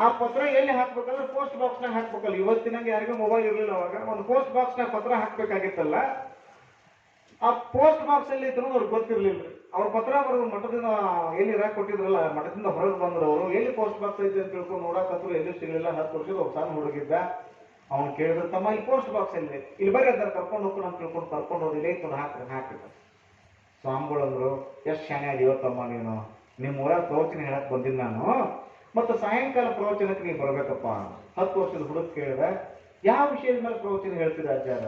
ಆ ಪತ್ರ ಎಲ್ಲಿ ಹಾಕ್ಬೇಕಂದ್ರೆ ಪೋಸ್ಟ್ ಬಾಕ್ಸ್ನಾಗ ಹಾಕ್ಬೇಕಲ್ಲ. ಇವತ್ತಿನಂಗೆ ಯಾರಿಗೂ ಮೊಬೈಲ್ ಇರಲಿಲ್ಲ ಅವಾಗ. ಒಂದು ಪೋಸ್ಟ್ ಬಾಕ್ಸ್ನಾಗ ಪತ್ರ ಹಾಕ್ಬೇಕಾಗಿತ್ತಲ್ಲ. ಆ ಪೋಸ್ಟ್ ಬಾಕ್ಸ್ ಅಲ್ಲಿ ಇದ್ರು ಅವ್ರಿಗೆ ಗೊತ್ತಿರ್ಲಿಲ್ಲ. ಅವ್ರ ಪತ್ರ ಬರೋದು ಮಠದಿಂದ ಎಲ್ಲಿ ರಾಕ್ ಕೊಟ್ಟಿದ್ರಲ್ಲ, ಮಠದಿಂದ ಹೊರಗೆ ಬಂದ್ರು ಅವರು. ಎಲ್ಲಿ ಪೋಸ್ಟ್ ಬಾಕ್ಸ್ ಐತೆ ಅಂತ ತಿಳ್ಕೊಂಡು ನೋಡಕಂದ್ರು ಎಲ್ಲಿ ಸಿಗಲಿಲ್ಲ. 10 ವರ್ಷದ ಒಬ್ಬ ಸಣ್ಣ ಹುಡುಗಿದ್ದ. ಅವ್ನು ಕೇಳಿದ್ರು, ತಮ್ಮ ಇಲ್ಲಿ ಪೋಸ್ಟ್ ಬಾಕ್ಸ್ ಅಲ್ಲಿ ಇಲ್ಲಿ ಬರೀ ಅದರ ಕರ್ಕೊಂಡು ಹೋಗ್ಕೊಂಡು ಅಂತ ತಿಳ್ಕೊಂಡು ಕರ್ಕೊಂಡು ಹೋಗಿ ಇತ್ತು ಹಾಕಿದ. ಸ್ವಾಮಿಗಳು ಅಂದ್ರು, ಎಷ್ಟು ಶಾನೆ ಆಗಿಯೋ ತಮ್ಮ ನೀನು, ನಿಮ್ಮ ಊರಾಗ ಪ್ರವಚನ ಹೇಳಕ್ ಬಂದಿನಿ ನಾನು, ಮತ್ತು ಸಾಯಂಕಾಲ ಪ್ರವಚನಕ್ಕೆ ನೀವು ಬರ್ಬೇಕಪ್ಪ. 10 ವರ್ಷದ ಹುಡುಗ ಕೇಳಿದ, ಯಾವ ವಿಷಯದ ಮೇಲೆ ಪ್ರವಚನ ಹೇಳ್ತಿದ್ದ ಅಜ್ಜಾರ?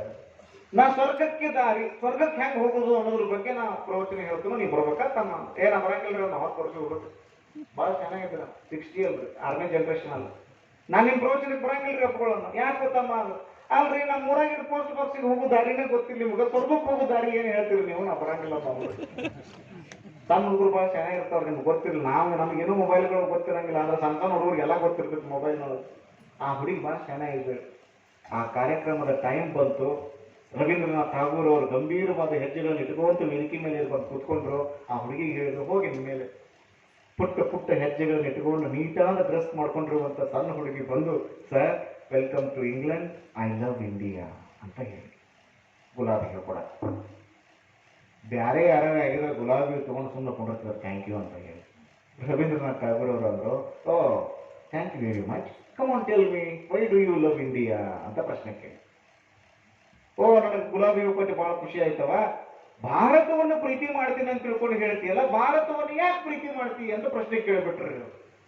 ನಾ ಸ್ವರ್ಗಕ್ಕೆ ಹೆಂಗ್ ಹೋಗೋದು ಅನ್ನೋದ್ರ ಬಗ್ಗೆ ನಾ ಪ್ರವಚನ ಹೇಳ್ತೀನಿ, ನೀವು ಬರ್ಬೇಕಾ ತಮ್ಮ? ನಾ ಬರಂಗಿಲ್ರಿ, ನಾವು 10 ವರ್ಷ ಹುಡುಗ ಭಾಳ ಚೆನ್ನಾಗಿದ್ದೀರ, 60 ಅಲ್ರಿ, 6ನೇ ಜನರೇಷನ್ ಅಲ್ಲ. ನಾನು ನಿಮ್ಮ ಪ್ರವಚನಕ್ಕೆ ಬರಂಗಿಲ್ರಿ ಅಪ್ಪಗಳನ್ನ. ಯಾಕೆ ಗೊತ್ತಮ್ಮ? ಅಲ್ರಿ ನಮ್ಮ ಊರಾಗಿನ ಪೋಸ್ಟ್ ಬಾಕ್ಸಿಗೆ ಹೋಗೋ ದಾರಿನೇ ಗೊತ್ತಿಲ್ಲ ನಿಮ್ಗೆ, ಸ್ವರ್ಗಕ್ಕೆ ಹೋಗೋ ದಾರಿ ಏನು ಹೇಳ್ತೀರಿ ನೀವು? ನಾ ಬರಂಗಿಲ್ಲ. ಸಣ್ಣ ಹುಡುಗರು ಭಾಳ ಚೆನ್ನಾಗಿರ್ತಾವ್ರಿ, ನಿಮ್ಗೆ ಗೊತ್ತಿರಲಿಲ್ಲ. ನಮಗೇನೋ ಮೊಬೈಲ್ಗಳು ಗೊತ್ತಿರಂಗಿಲ್ಲ, ಆದ್ರೆ ಸಣ್ಣ ಸಣ್ಣ ಹುಡುಗರಿಗೆಲ್ಲ ಗೊತ್ತಿರ್ತೈತಿ ಮೊಬೈಲ್ನೊಳಗೆ. ಆ ಹುಡುಗಿ ಭಾಳ ಚೆನ್ನಾಗಿದೆ. ಆ ಕಾರ್ಯಕ್ರಮದ ಟೈಮ್ ಬಂತು. ರವೀಂದ್ರನಾಥ್ ಠಾಗೂರ್ ಅವರು ಗಂಭೀರವಾದ ಹೆಜ್ಜೆಗಳನ್ನು ಇಟ್ಕೊಂತ ವೇದಿಕೆ ಮೇಲೆ ಬಂದು ಕೂತ್ಕೊಂಡ್ರು. ಆ ಹುಡುಗಿಗೆ ಹೇಳಿದ್ರು, ಹೋಗಿ ನಿಮ್ಮ ಮೇಲೆ. ಪುಟ್ಟ ಹೆಜ್ಜೆಗಳನ್ನು ಇಟ್ಕೊಂಡು ನೀಟಾದ ಡ್ರೆಸ್ ಮಾಡ್ಕೊಂಡಿರುವಂತ ಸಣ್ಣ ಹುಡುಗಿ ಬಂದು, sir welcome to England, I love India ಅಂತ ಹೇಳಿ ಗುಲಾಬಿಗೆ ಕೂಡ. ಬ್ಯಾರೆ ಯಾರೇ ಆಗಿದ್ರೆ ಗುಲಾಬಿ ತಗೊಂಡು ಸುಮ್ಮನೆ ಕೊಂಡಿರ್ತಾರೆ, ಥ್ಯಾಂಕ್ ಯು ಅಂತ ಹೇಳಿ. ರವೀಂದ್ರನಾಥ್ ಠಾಗೂರ್ ಅವರು ಅಂದ್ರು, oh thank you very much, come on tell me why do you love India ಅಂತ ಪ್ರಶ್ನೆ ಕೇಳಿ. ನನಗೆ ಗುಲಾಬಿ ಹೂ ಕೊಟ್ಟು ಬಹಳ ಖುಷಿ ಆಯ್ತವ. ಭಾರತವನ್ನು ಪ್ರೀತಿ ಮಾಡ್ತೀನಿ ಅಂತ ತಿಳ್ಕೊಂಡು ಹೇಳ್ತೀಯಲ್ಲ, ಭಾರತವನ್ನು ಯಾಕೆ ಪ್ರೀತಿ ಮಾಡ್ತೀವಿ ಅಂತ ಪ್ರಶ್ನೆ ಕೇಳ್ಬಿಟ್ರಿ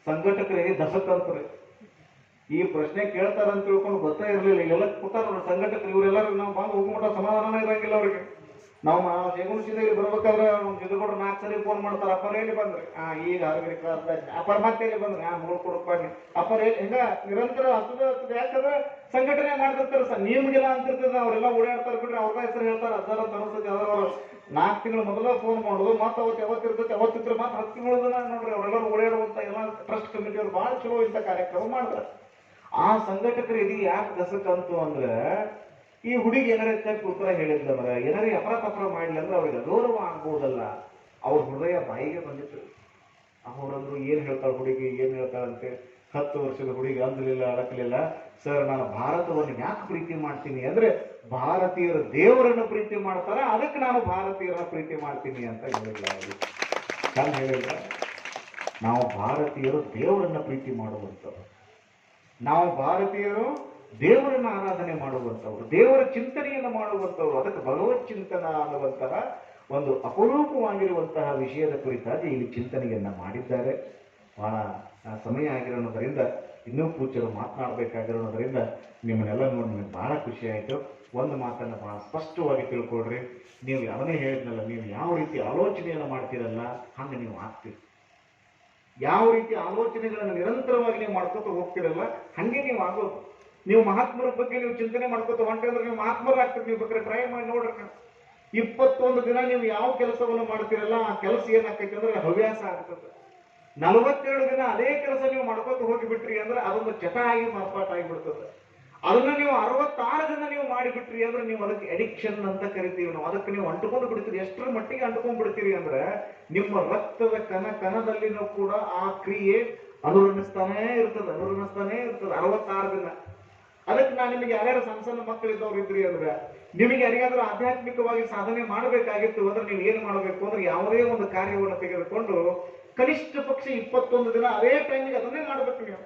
ಸಂಘಟಕರಿಗೆ. ದಸಕಂತ್ರಿ ಈ ಪ್ರಶ್ನೆ ಕೇಳ್ತಾರಂತ ತಿಳ್ಕೊಂಡು ಗೊತ್ತೇ ಇರಲಿಲ್ಲ. ಎಲ್ಲ ಕೂತಾರ ಸಂಘಟಕರು, ಇವರೆಲ್ಲರೂ ನಾವು ಬಂದು ಹೋಗ್ಮಟ ಸಮಾಧಾನ ಇರಂಗಿಲ್ಲ ಅವ್ರಿಗೆ. ನಾವು ಜಗುಣಿಸಿದ ಇಲ್ಲಿ ಬರ್ಬೇಕಾದ್ರೆ ಜೊತೆಗೊಂಡ್ರು 4 ಸರಿ ಫೋನ್ ಮಾಡ್ತಾರೆ, ಅಪ್ಪರ ಎಲ್ಲಿ ಬಂದ್ರಿ? ಈಗ ಹರಗರಿ ಅಪ್ಪರ ಮತ್ತೆ ಎಲ್ಲಿ ಬಂದ್ರಿ? ಮುಗಳು ಕೊಡ್ಬಾಡಿ ಅಪ್ಪರ ಹಿಂಗ ನಿರಂತರ ಹತ್ತದ ಯಾಕಂದ್ರೆ ಸಂಘಟನೆ ಮಾಡ್ತಿರ್ತಾರೆ ಸರ್. ನಿಮ್ಗೆಲ್ಲ ಅಂತಿರ್ತದೆ, ಅವರೆಲ್ಲ ಓಡಾಡ್ತಾರೆ ಬಿಡ್ರಿ, ಅವ್ರ ಹೆಸರು ಹೇಳ್ತಾರೆ. ಅದರ ಅನಿಸ್ತದೆ ಅವ್ರು 4 ತಿಂಗಳು ಮೊದಲ ಫೋನ್ ಮಾಡೋದು, ಮತ್ತೆ ಯಾವತ್ತಿರ್ತೈತೆ ಅವತ್ತಿದ್ರೆ ಮತ್ತೆ 10 ತಿಂಗಳದನ್ನ ನೋಡ್ರಿ ಅವರೆಲ್ಲರೂ ಓಡಾಡುವಂತ ಎಲ್ಲ ಟ್ರಸ್ಟ್ ಕಮಿಟಿ ಅವ್ರು ಭಾಳ ಚಲೋ ಇಂಥ ಕಾರ್ಯಕ್ರಮ ಮಾಡ್ತಾರೆ. ಆ ಸಂಘಟಕರು ಇದು ಯಾಕೆ ದಸಕಂತು ಅಂದ್ರೆ ಈ ಹುಡುಗಿ ಏನಾರ ತಪ್ಪು ಉತ್ತರ ಹೇಳಿದ್ಲ ಮರ ಏನಾರ ಅಪರ ಮಾಡಿಲ್ಲ ಅಂದ್ರೆ ಅವ್ರಿಗೆ ಅಗೌರವ ಆಗ್ಬೋದಲ್ಲ. ಅವ್ರ ಹೃದಯ ಬಾಯಿಗೆ ಬಂದಿತ್ತು. ಅವರಂದ್ರು ಏನ್ ಹೇಳ್ತಾಳೆ ಹುಡುಗಿ, ಏನ್ ಹೇಳ್ತಾಳಂತೆ? 10 ವರ್ಷದ ಹುಡುಗಿ ಅಂದಲಿಲ್ಲ, ಅಳಕಲಿಲ್ಲ. ಸರ್, ನಾನು ಭಾರತವನ್ನು ಯಾಕೆ ಪ್ರೀತಿ ಮಾಡ್ತೀನಿ ಅಂದ್ರೆ ಭಾರತೀಯರ ದೇವರನ್ನು ಪ್ರೀತಿ ಮಾಡ್ತಾರ, ಅದಕ್ಕೆ ನಾನು ಭಾರತೀಯರನ್ನ ಪ್ರೀತಿ ಮಾಡ್ತೀನಿ ಅಂತ ಹೇಳಿಲ್ಲ. ಕಣ್ ಹೇಳಿಲ್ಲ. ನಾವು ಭಾರತೀಯರು ದೇವರನ್ನ ಪ್ರೀತಿ ಮಾಡುವಂಥವ್ರು, ನಾವು ಭಾರತೀಯರು ದೇವರನ್ನ ಆರಾಧನೆ ಮಾಡುವಂಥವ್ರು, ದೇವರ ಚಿಂತನೆಯನ್ನು ಮಾಡುವಂಥವ್ರು. ಅದಕ್ಕೆ ಭಗವತ್ ಚಿಂತನ ಅನ್ನುವಂತಹ ಒಂದು ಅಪರೂಪವಾಗಿರುವಂತಹ ವಿಷಯದ ಕುರಿತಾಗಿ ಇಲ್ಲಿ ಚಿಂತನೆಯನ್ನ ಮಾಡಿದ್ದಾರೆ. ಬಹಳ ಸಮಯ ಆಗಿರೋದ್ರಿಂದ ಇನ್ನೂ ಪೂಜ್ಯರು ಮಾತನಾಡಬೇಕಾಗಿರೋದ್ರಿಂದ ನಿಮ್ಮನ್ನೆಲ್ಲ ನೋಡಿ ನನಗೆ ಬಹಳ ಖುಷಿ ಆಯಿತು. ಒಂದು ಮಾತನ್ನು ಬಹಳ ಸ್ಪಷ್ಟವಾಗಿ ತಿಳ್ಕೊಳ್ರಿ. ನೀವು ಅದನ್ನೇ ಹೇಳಿದ್ನಲ್ಲ, ನೀವು ಯಾವ ರೀತಿ ಆಲೋಚನೆಯನ್ನು ಮಾಡ್ತೀರಲ್ಲ ಹಂಗೆ ನೀವು ಆಗ್ತೀರಿ. ಯಾವ ರೀತಿ ಆಲೋಚನೆಗಳನ್ನು ನಿರಂತರವಾಗಿ ನೀವು ಮಾಡ್ಕೋತ ಹೋಗ್ತಿರಲ್ಲ ಹಂಗೆ ನೀವು ಆಗೋದು. ನೀವು ಮಹಾತ್ಮರ ಬಗ್ಗೆ ನೀವು ಚಿಂತನೆ ಮಾಡ್ಕೋತ ಹೊಂಟೆ ಅಂದ್ರೆ ನೀವು ಮಹಾತ್ಮರಾಗ್ತೀರಿ. ನೀವು ಬೇಕಾದ್ರೆ ಟ್ರೈ ಮಾಡಿ ನೋಡ್ರಿ. 21 ದಿನ ನೀವು ಯಾವ ಕೆಲಸವನ್ನು ಮಾಡ್ತೀರಲ್ಲ ಆ ಕೆಲಸ ಏನಾಗ್ತೈತೆ ಅಂದ್ರೆ ಹವ್ಯಾಸ ಆಗ್ತದೆ. 42 ದಿನ ಅದೇ ಕೆಲಸ ನೀವು ಮಾಡ್ಕೋತ ಹೋಗಿಬಿಟ್ರಿ ಅಂದ್ರೆ ಅದೊಂದು ಚಟ ಆಗಿ ಮಾರ್ಪಾಟ ಆಗಿಬಿಡ್ತದೆ. ಅದನ್ನ ನೀವು 66 ದಿನ ನೀವು ಮಾಡಿಬಿಟ್ರಿ ಅಂದ್ರೆ ನೀವು ಅದಕ್ಕೆ ಅಡಿಕ್ಷನ್ ಅಂತ ಕರಿತೀವಿ ನಾವು. ಅದಕ್ಕೆ ನೀವು ಅಂಟುಕೊಂಡು ಬಿಡ್ತೀರಿ. ಎಷ್ಟರ ಮಟ್ಟಿಗೆ ಅಂಟುಕೊಂಡು ಬಿಡ್ತೀರಿ ಅಂದ್ರೆ ನಿಮ್ಮ ರಕ್ತದ ಕಣದಲ್ಲಿನೂ ಕೂಡ ಆ ಕ್ರಿಯೆ ಅನುರಣಿಸ್ತಾನೇ ಇರ್ತದೆ 66 ದಿನ. ಅದಕ್ಕೆ ನಾನು ನಿಮಗೆ ಯಾರ್ಯಾರು ಸಣ್ಣ ಮಕ್ಕಳಿದ್ದವ್ರು ಇದ್ರಿ ಅಂದ್ರೆ ನಿಮಗೆ ಯಾರಿಗಾದ್ರೂ ಆಧ್ಯಾತ್ಮಿಕವಾಗಿ ಸಾಧನೆ ಮಾಡಬೇಕಾಗಿತ್ತು ಅಂದ್ರೆ ನೀವು ಏನ್ ಮಾಡಬೇಕು ಅಂದ್ರೆ ಯಾವುದೇ ಒಂದು ಕಾರ್ಯವನ್ನು ತೆಗೆದುಕೊಂಡು ಕನಿಷ್ಠ ಪಕ್ಷ 21 ದಿನ ಅದೇ ಟೈಮಿಗೆ ಅದನ್ನೇ ಮಾಡ್ಬೇಕು ನೀವು.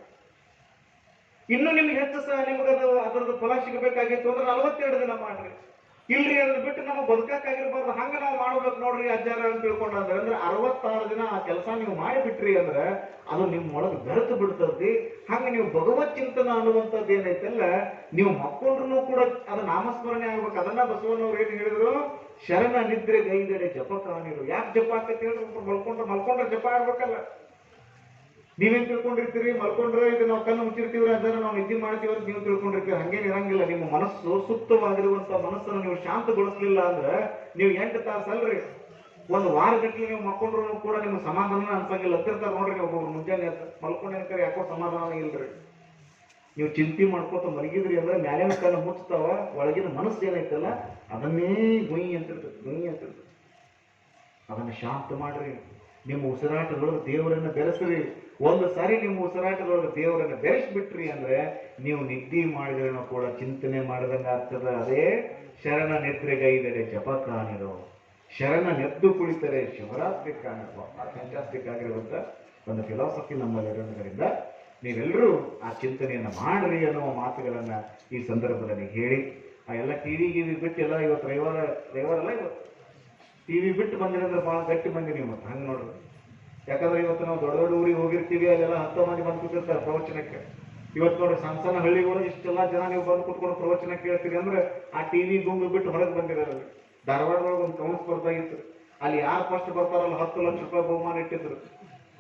ಇನ್ನು ನಿಮ್ಗೆ ಹೆಚ್ಚು ಸಹ ನಿಮ್ಗೆ ಅದರದ್ದು ಫಲ ಸಿಗಬೇಕಾಗಿತ್ತು ಅಂದ್ರೆ 42 ದಿನ ಮಾಡ್ರಿ. ಇಲ್ರಿ ಅದನ್ನ ಬಿಟ್ಟು ನಾವು ಬದುಕಕ್ಕಾಗಿರ್ಬಾರ್ದು ಹಂಗ ನಾವು ಮಾಡ್ಬೇಕು ನೋಡ್ರಿ ಅಜ್ಜಾರ ಅಂತ ತಿಳ್ಕೊಂಡ್ರೆ ಅಂದ್ರೆ 66 ದಿನ ಆ ಕೆಲಸ ನೀವು ಮಾಡಿಬಿಟ್ರಿ ಅಂದ್ರೆ ಅದು ನಿಮ್ಮೊಳಗೆ ಬೆರೆತು ಬಿಡ್ತದ್ರಿ. ಹಂಗ ನೀವು ಭಗವತ್ ಚಿಂತನ ಅನ್ನುವಂಥದ್ದು ಏನೈತಲ್ಲ, ನೀವು ಮಕ್ಕಳು ಕೂಡ ಅದು ನಾಮಸ್ಮರಣೆ ಆಗ್ಬೇಕು. ಅದನ್ನ ಬಸವಣ್ಣವ್ರು ಏನ್ ಹೇಳಿದ್ರು, ಶರಣ ನಿದ್ರೆ ಗೈದಡೆ ಜಪ ಕಾಣಿರು. ಯಾಕೆ ಜಪ ಆಗ್ತೈತಿ ಹೇಳ್ರಿ? ಮಲ್ಕೊಂಡ್ರೆ ಜಪ ಆಗ್ಬೇಕಲ್ಲ. ನೀವೇನ್ ತಿಳ್ಕೊಂಡಿರ್ತೀರಿ? ಮಲ್ಕೊಂಡ್ರೆ ಇದು ನಾವು ಕಣ್ಣು ಮುಚ್ಚಿರ್ತೀವ್ರಿ ಅದನ್ನ ನಾವು ನಿದ್ದೆ ಮಾಡ್ತೀವಿ ಅಂತ ನೀವು ತಿಳ್ಕೊಂಡಿರ್ತೀವಿ. ಹಂಗೇನ್ ಇರಂಗಿಲ್ಲ. ನಿಮ್ಮ ಮನಸ್ಸು ಸುಪ್ತವಾಗಿರುವಂತ ಮನಸ್ಸನ್ನು ನೀವು ಶಾಂತಗೊಳಿಸ್ಲಿಲ್ಲ ಅಂದ್ರೆ ನೀವು 8 ತಾಸು ಅಲ್ರಿ, ಒಂದು ವಾರಗಟ್ಟಲೆ ನೀವು ಮಕ್ಕೊಂಡ್ರು ಕೂಡ ನಿಮ್ಗೆ ಸಮಾಧಾನ ಅನ್ಸಂಗಿಲ್ಲ. ಹತ್ತಿರ್ತಾರ ನೋಡ್ರಿ ಒಬ್ಬೊಬ್ರು ಮುಂಜಾನೆ ಮಲ್ಕೊಂಡೇನ್ಕರಿ ಯಾಕೋ ಸಮಾಧಾನ ಇಲ್ರಿ. ನೀವು ಚಿಂತೆ ಮಾಡ್ಕೋತ ಮಲಗಿದ್ರಿ ಅಂದ್ರೆ ಮ್ಯಾಲಿನ ಕಣ್ಣು ಮುಚ್ತಾವ, ಒಳಗಿನ ಮನಸ್ಸು ಏನೈತಲ್ಲ ಅದನ್ನೇ ಗುಯ್ ಅಂತಿರ್ತದೆ. ಅದನ್ನ ಶಾಂತ ಮಾಡ್ರಿ. ನಿಮ್ಮ ಉಸಿರಾಟದೊಳಗೆ ದೇವರನ್ನ ಬೆರೆಸ್ರಿ. ಒಂದು ಸಾರಿ ನಿಮ್ಮ ಉಸಿರಾಟದೊಳಗೆ ದೇವರನ್ನ ಬೆರೆಸ್ಬಿಟ್ರಿ ಅಂದ್ರೆ ನೀವು ನಿದ್ದೆ ಮಾಡಿದ್ರೂ ಕೂಡ ಚಿಂತನೆ ಮಾಡಿದಂಗ ಆಗ್ತದ. ಅದೇ ಶರಣ ನಿದ್ರೆಗೈದರೆ ಜಪ ಕಾಣಿರೋ, ಶರಣ ನೆದ್ದು ಕುಳಿತರೆ ಶಿವರಾತ್ರಿ ಕಾಣಿರೋ. ಫ್ಯಾಂಟಾಸ್ಟಿಕ್ ಆಗಿರುವಂತ ಒಂದು ಫಿಲಾಸಫಿ ನಮ್ಮಲ್ಲಿ ಇರೋದ್ರಿಂದ ನೀವೆಲ್ಲರೂ ಆ ಚಿಂತನೆಯನ್ನ ಮಾಡ್ರಿ ಅನ್ನುವ ಮಾತುಗಳನ್ನ ಈ ಸಂದರ್ಭದಲ್ಲಿ ಹೇಳಿ, ಆ ಎಲ್ಲ ಟಿವಿ ಬಿಟ್ಟು ಎಲ್ಲ ಇವತ್ತು ರವಿವಾರ ಅಲ್ಲ, ಇವತ್ತು ಟಿವಿ ಬಿಟ್ಟು ಬಂದಿರೋದ್ರೆ ಭಾಳ ಗಟ್ಟಿ ಮಂದಿ ನೀವು. ಮತ್ತೆ ಹಂಗೆ ನೋಡ್ರಿ. ಯಾಕಂದ್ರೆ ಇವತ್ತು ನಾವು ದೊಡ್ಡ ಊರಿಗೆ ಹೋಗಿರ್ತೀವಿ, ಅಲ್ಲೆಲ್ಲ 10 ಮಂದಿ ಬಂದು ಕೂತಿರ್ತಾರೆ ಪ್ರವಚನಕ್ಕೆ. ಇವತ್ತು ನೋಡ್ರಿ ಸಣ್ಣ ಹಳ್ಳಿಗಳು ಇಷ್ಟೆಲ್ಲ ಜನ ನೀವು ಬಂದು ಕೂತ್ಕೊಂಡು ಪ್ರವಚನ ಕೇಳ್ತೀರಿ ಅಂದ್ರೆ ಆ ಟಿವಿ ಗುಂಬು ಬಿಟ್ಟು ಹೊರಗೆ ಬಂದಿರೋದು. ಧಾರವಾಡದೊಳಗೆ ಒಂದು ಕೌನ್ಸ್ ಬರ್ತಾಗಿತ್ತು. ಅಲ್ಲಿ ಯಾರು ಫಸ್ಟ್ ಬರ್ತಾರಲ್ಲ 10 ಲಕ್ಷ ರೂಪಾಯಿ ಬಹುಮಾನ ಇಟ್ಟಿದ್ರು.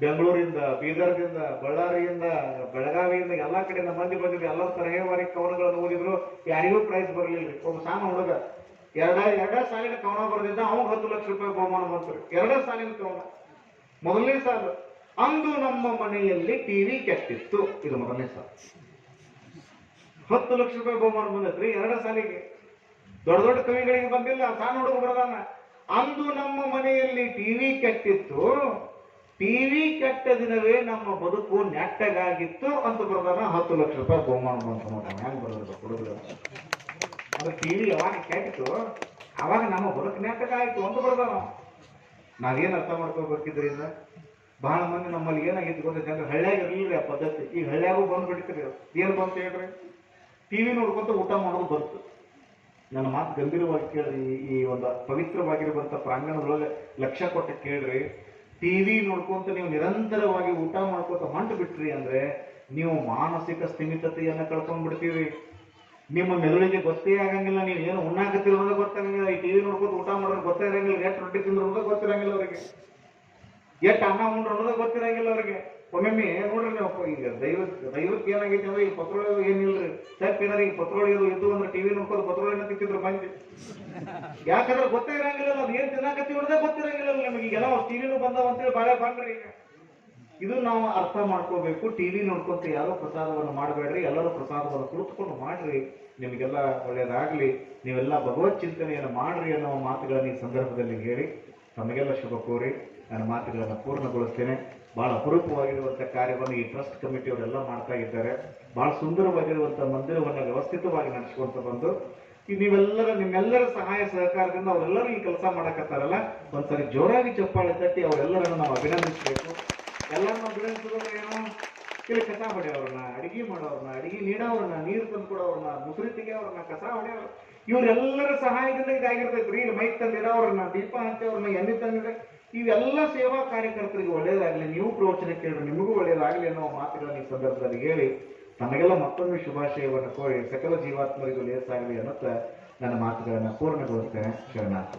ಬೆಂಗಳೂರಿಂದ, ಬೀದರ್ದಿಂದ, ಬಳ್ಳಾರಿಯಿಂದ, ಬೆಳಗಾವಿಯಿಂದ ಎಲ್ಲಾ ಕಡೆಯಿಂದ ಮಂದಿ ಬಂದಿದ್ರು. ಎಲ್ಲ ತರಹೇವಾರಿ ಕವನಗಳನ್ನು ಓದಿದ್ರು. ಯಾರಿಗೂ ಪ್ರೈಸ್ ಬರಲಿಲ್ಲ. ಒಬ್ಬ ಸಣ್ಣ ಹುಡುಗ ಎರಡೇ ಸಾಲಿನ ಕವನ ಬರೆದಿದ್ದ, ಅವ್ನು 10 ಲಕ್ಷ ರೂಪಾಯಿ ಬಹುಮಾನ ಬಂತರು. 2 ಸಾಲಿನ ಕವನ. ಮೊದಲನೇ ಸಾಲು, ಅಂದು ನಮ್ಮ ಮನೆಯಲ್ಲಿ ಟಿವಿ ಕೆಟ್ಟಿತ್ತು. ಇದು ಮೊದಲನೇ ಸಾಲು. 10 ಲಕ್ಷ ರೂಪಾಯಿ ಬಹುಮಾನ ಬಂದೈತ್ರಿ 2 ಸಾಲಿಗೆ. ದೊಡ್ಡ ಕವಿಗಳಿಗೆ ಬಂದಿಲ್ಲ, ಸಣ್ಣ ಹುಡುಗ ಬರದಾನ. ಅಂದು ನಮ್ಮ ಮನೆಯಲ್ಲಿ ಟಿವಿ ಕೆಟ್ಟಿತ್ತು, ಟಿವಿ ಕೆಟ್ಟ ದಿನವೇ ನಮ್ಮ ಬದುಕು ನೆಟ್ಟಗಾಗಿತ್ತು ಅಂತ ಬರದಾನ. 10 ಲಕ್ಷ ರೂಪಾಯಿ ಬಹುಮಾನ ಬಂತ. ನೋಡಿ ಹೆಂಗ್ ಬರೋದು ಹುಡುಗರು. ಅದು ಟಿವಿ ಯಾವಾಗ ಕೆಟ್ಟಿತ್ತು ಅವಾಗ ನಮ್ಮ ಬದುಕು ನೆಟ್ಟಗಾಯ್ತು ಅಂತ ಬರದಾನ. ನಾವೇನ್ ಅರ್ಥ ಮಾಡ್ಕೋಬೇಕಿದ್ರಿಂದ ಬಹಳ ಮಂದಿ ನಮ್ಮಲ್ಲಿ ಏನಾಗಿತ್ತು ಗೊತ್ತೈತೆ ಅಂದ್ರೆ ಹಳ್ಳಿಯಾಗ ಇರ್ಲಿಲ್ಲ ಆ ಪದ್ಧತಿ. ಈಗ ಹಳ್ಳಿಯಾಗೂ ಬಂದ್ಬಿಡ್ತೀರಿ. ಏನ್ ಬಂತ ಹೇಳ್ರಿ? ಟಿವಿ ನೋಡ್ಕೊಂತ ಊಟ ಮಾಡೋದು ಬಂತು. ನನ್ನ ಮಾತು ಗಂಭೀರವಾಗಿ ಕೇಳ್ರಿ. ಈ ಒಂದು ಪವಿತ್ರವಾಗಿರುವಂತ ಪ್ರಾಂಗಣದೊಳಗೆ ಲಕ್ಷ್ಯ ಕೊಟ್ಟು ಕೇಳ್ರಿ. ಟಿವಿ ನೋಡ್ಕೊಂತ ನೀವು ನಿರಂತರವಾಗಿ ಊಟ ಮಾಡ್ಕೊತ ಹೊಂಟು ಬಿಟ್ರಿ ಅಂದ್ರೆ ನೀವು ಮಾನಸಿಕ ಸ್ಥಿಮಿತತೆಯನ್ನ ಕಳ್ಕೊಂಡ್ಬಿಡ್ತೀವಿ. ನಿಮ್ಮ ಮೆದುಳಿಗೆ ಗೊತ್ತೇ ಆಗಂಗಿಲ್ಲ, ನೀವು ಏನು ಉಣ್ಣಾಕತ್ತಿರೋದ ಗೊತ್ತಾಗಂಗಿಲ್ಲ, ಈ ಟಿವಿ ನೋಡ್ಕೊತ ಊಟ ಮಾಡೋದು ಗೊತ್ತಿರಂಗಿಲ್ಲ, ಎಷ್ಟು ರೊಟ್ಟಿ ತಿಂದ್ರೋದ ಗೊತ್ತಿರಂಗಿಲ್ಲ ಅವರಿಗೆ, ಎಷ್ಟು ಅನ್ನ ಉಂಡ್ರೋದ ಗೊತ್ತಿರಂಗಿಲ್ಲ ಅವ್ರಿಗೆ. ಒಮ್ಮೊಮ್ಮೆ ನೋಡ್ರಿ ನೀವು ಈಗ ದೈವಕ್ಕೆ ಏನಾಗೈತೆ ಅಂದ್ರೆ ಈ ಪತ್ರೊಳಗೆ ಏನಿಲ್ರಿ ತಪ್ಪ ಏನಾರ ಈಗ ಪತ್ರೊಳಗೆ ಇದ್ದು ಅಂದ್ರೆ ಟಿವಿ ನೋಡ್ಕೊಂಡು ಪತ್ರೊಳಗೆ ತಿಂತಿದ್ರು ಬಂದು, ಯಾಕಂದ್ರೆ ಗೊತ್ತೇ ಇರಂಗಿಲ್ಲ ಅದು ಏನ್ ತಿನ್ನಾಕತ್ತಿ ಹೊಡೆದೇ ಗೊತ್ತಿರಂಗಿಲ್ಲ ನಿಮಗೆ. ಈಗೆಲ್ಲ ಟಿವಿನೂ ಬಂದಾವ ಅಂತೇಳಿ ಬಾಳೆ ಬಂದ್ರಿ. ಈಗ ಇದು ನಾವು ಅರ್ಥ ಮಾಡ್ಕೋಬೇಕು. ಟಿವಿ ನೋಡ್ಕೊಂತ ಯಾರೋ ಪ್ರಸಾದವನ್ನು ಮಾಡಬೇಡ್ರಿ, ಎಲ್ಲರೂ ಪ್ರಸಾದವನ್ನು ಕುಳಿತುಕೊಂಡು ಮಾಡ್ರಿ, ನಿಮಗೆಲ್ಲ ಒಳ್ಳೇದಾಗ್ಲಿ, ನೀವೆಲ್ಲ ಭಗವತ್ ಚಿಂತನೆಯನ್ನು ಮಾಡ್ರಿ ಅನ್ನೋ ಮಾತುಗಳನ್ನು ಈ ಸಂದರ್ಭದಲ್ಲಿ ಹೇಳಿ ತಮಗೆಲ್ಲ ಶುಭ ಕೋರಿ ನನ್ನ ಮಾತುಗಳನ್ನು ಪೂರ್ಣಗೊಳಿಸ್ತೇನೆ. ಬಹಳ ಅಪರೂಪವಾಗಿರುವಂತಹ ಕಾರ್ಯವನ್ನು ಈ ಟ್ರಸ್ಟ್ ಕಮಿಟಿಯವರೆಲ್ಲ ಮಾಡ್ತಾ ಇದ್ದಾರೆ. ಬಹಳ ಸುಂದರವಾಗಿರುವಂತಹ ಮಂದಿರವನ್ನು ವ್ಯವಸ್ಥಿತವಾಗಿ ನಡೆಸಿಕೊಂಡು ಬಂದು ನಿಮ್ಮೆಲ್ಲರ ಸಹಾಯ ಸಹಕಾರದಿಂದ ಅವರೆಲ್ಲರೂ ಈ ಕೆಲಸ ಮಾಡಕತ್ತಾರಲ್ಲ, ಒಂದ್ಸರಿ ಜೋರಾಗಿ ಚಪ್ಪಾಳೆ ತಟ್ಟಿ ಅವರೆಲ್ಲರನ್ನು ನಾವು ಅಭಿನಂದಿಸಬೇಕು. ಎಲ್ಲರನ್ನ ಅಭಿನಂದಿಸೋದ್ರೆ ಏನು, ಇಲ್ಲಿ ಕಸ ಹೊಡೆಯವ್ರನ್ನ, ಅಡಿಗೆ ಮಾಡೋವ್ರನ್ನ, ಅಡಿಗೆ ನೀಡೋವ್ರನ್ನ, ನೀರು ತಂದು ಕೊಡೋವ್ರನ್ನ, ಮುಸುರಿ ತೆಗೆಯವ್ರನ್ನ, ಕಸ ಹೊಡೆಯವ್ರ, ಇವರೆಲ್ಲರ ಸಹಾಯದಿಂದ ಇದಾಗಿರ್ತೈತ್ರಿ. ಇಲ್ಲಿ ಮೈಕ್ ತಂದಿಡೋವ್ರನ್ನ, ದೀಪ ಹಚ್ಚೋವ್ರನ್ನ, ಎಣ್ಣೆ ತಂದಿಡ, ಇವೆಲ್ಲ ಸೇವಾ ಕಾರ್ಯಕರ್ತರಿಗೆ ಒಳ್ಳೇದಾಗಲಿ, ನೀವು ಪ್ರವಚನ ಕೇಳಿದ್ರೆ ನಿಮಗೂ ಒಳ್ಳೇದಾಗಲಿ ಅನ್ನೋ ಮಾತುಗಳನ್ನು ಈ ಸಂದರ್ಭದಲ್ಲಿ ಹೇಳಿ ತಮಗೆಲ್ಲ ಮತ್ತೊಮ್ಮೆ ಶುಭಾಶಯವನ್ನು ಕೋರಿ ಸಕಲ ಜೀವಾತ್ಮರಿಗೂ ಲೇಸಾಗಲಿ ಅನ್ನುತ್ತಾ ನನ್ನ ಮಾತುಗಳನ್ನು ಪೂರ್ಣಗೊಳಿಸ್ತೇನೆ. ಶರಣಾರ್ಥಿ.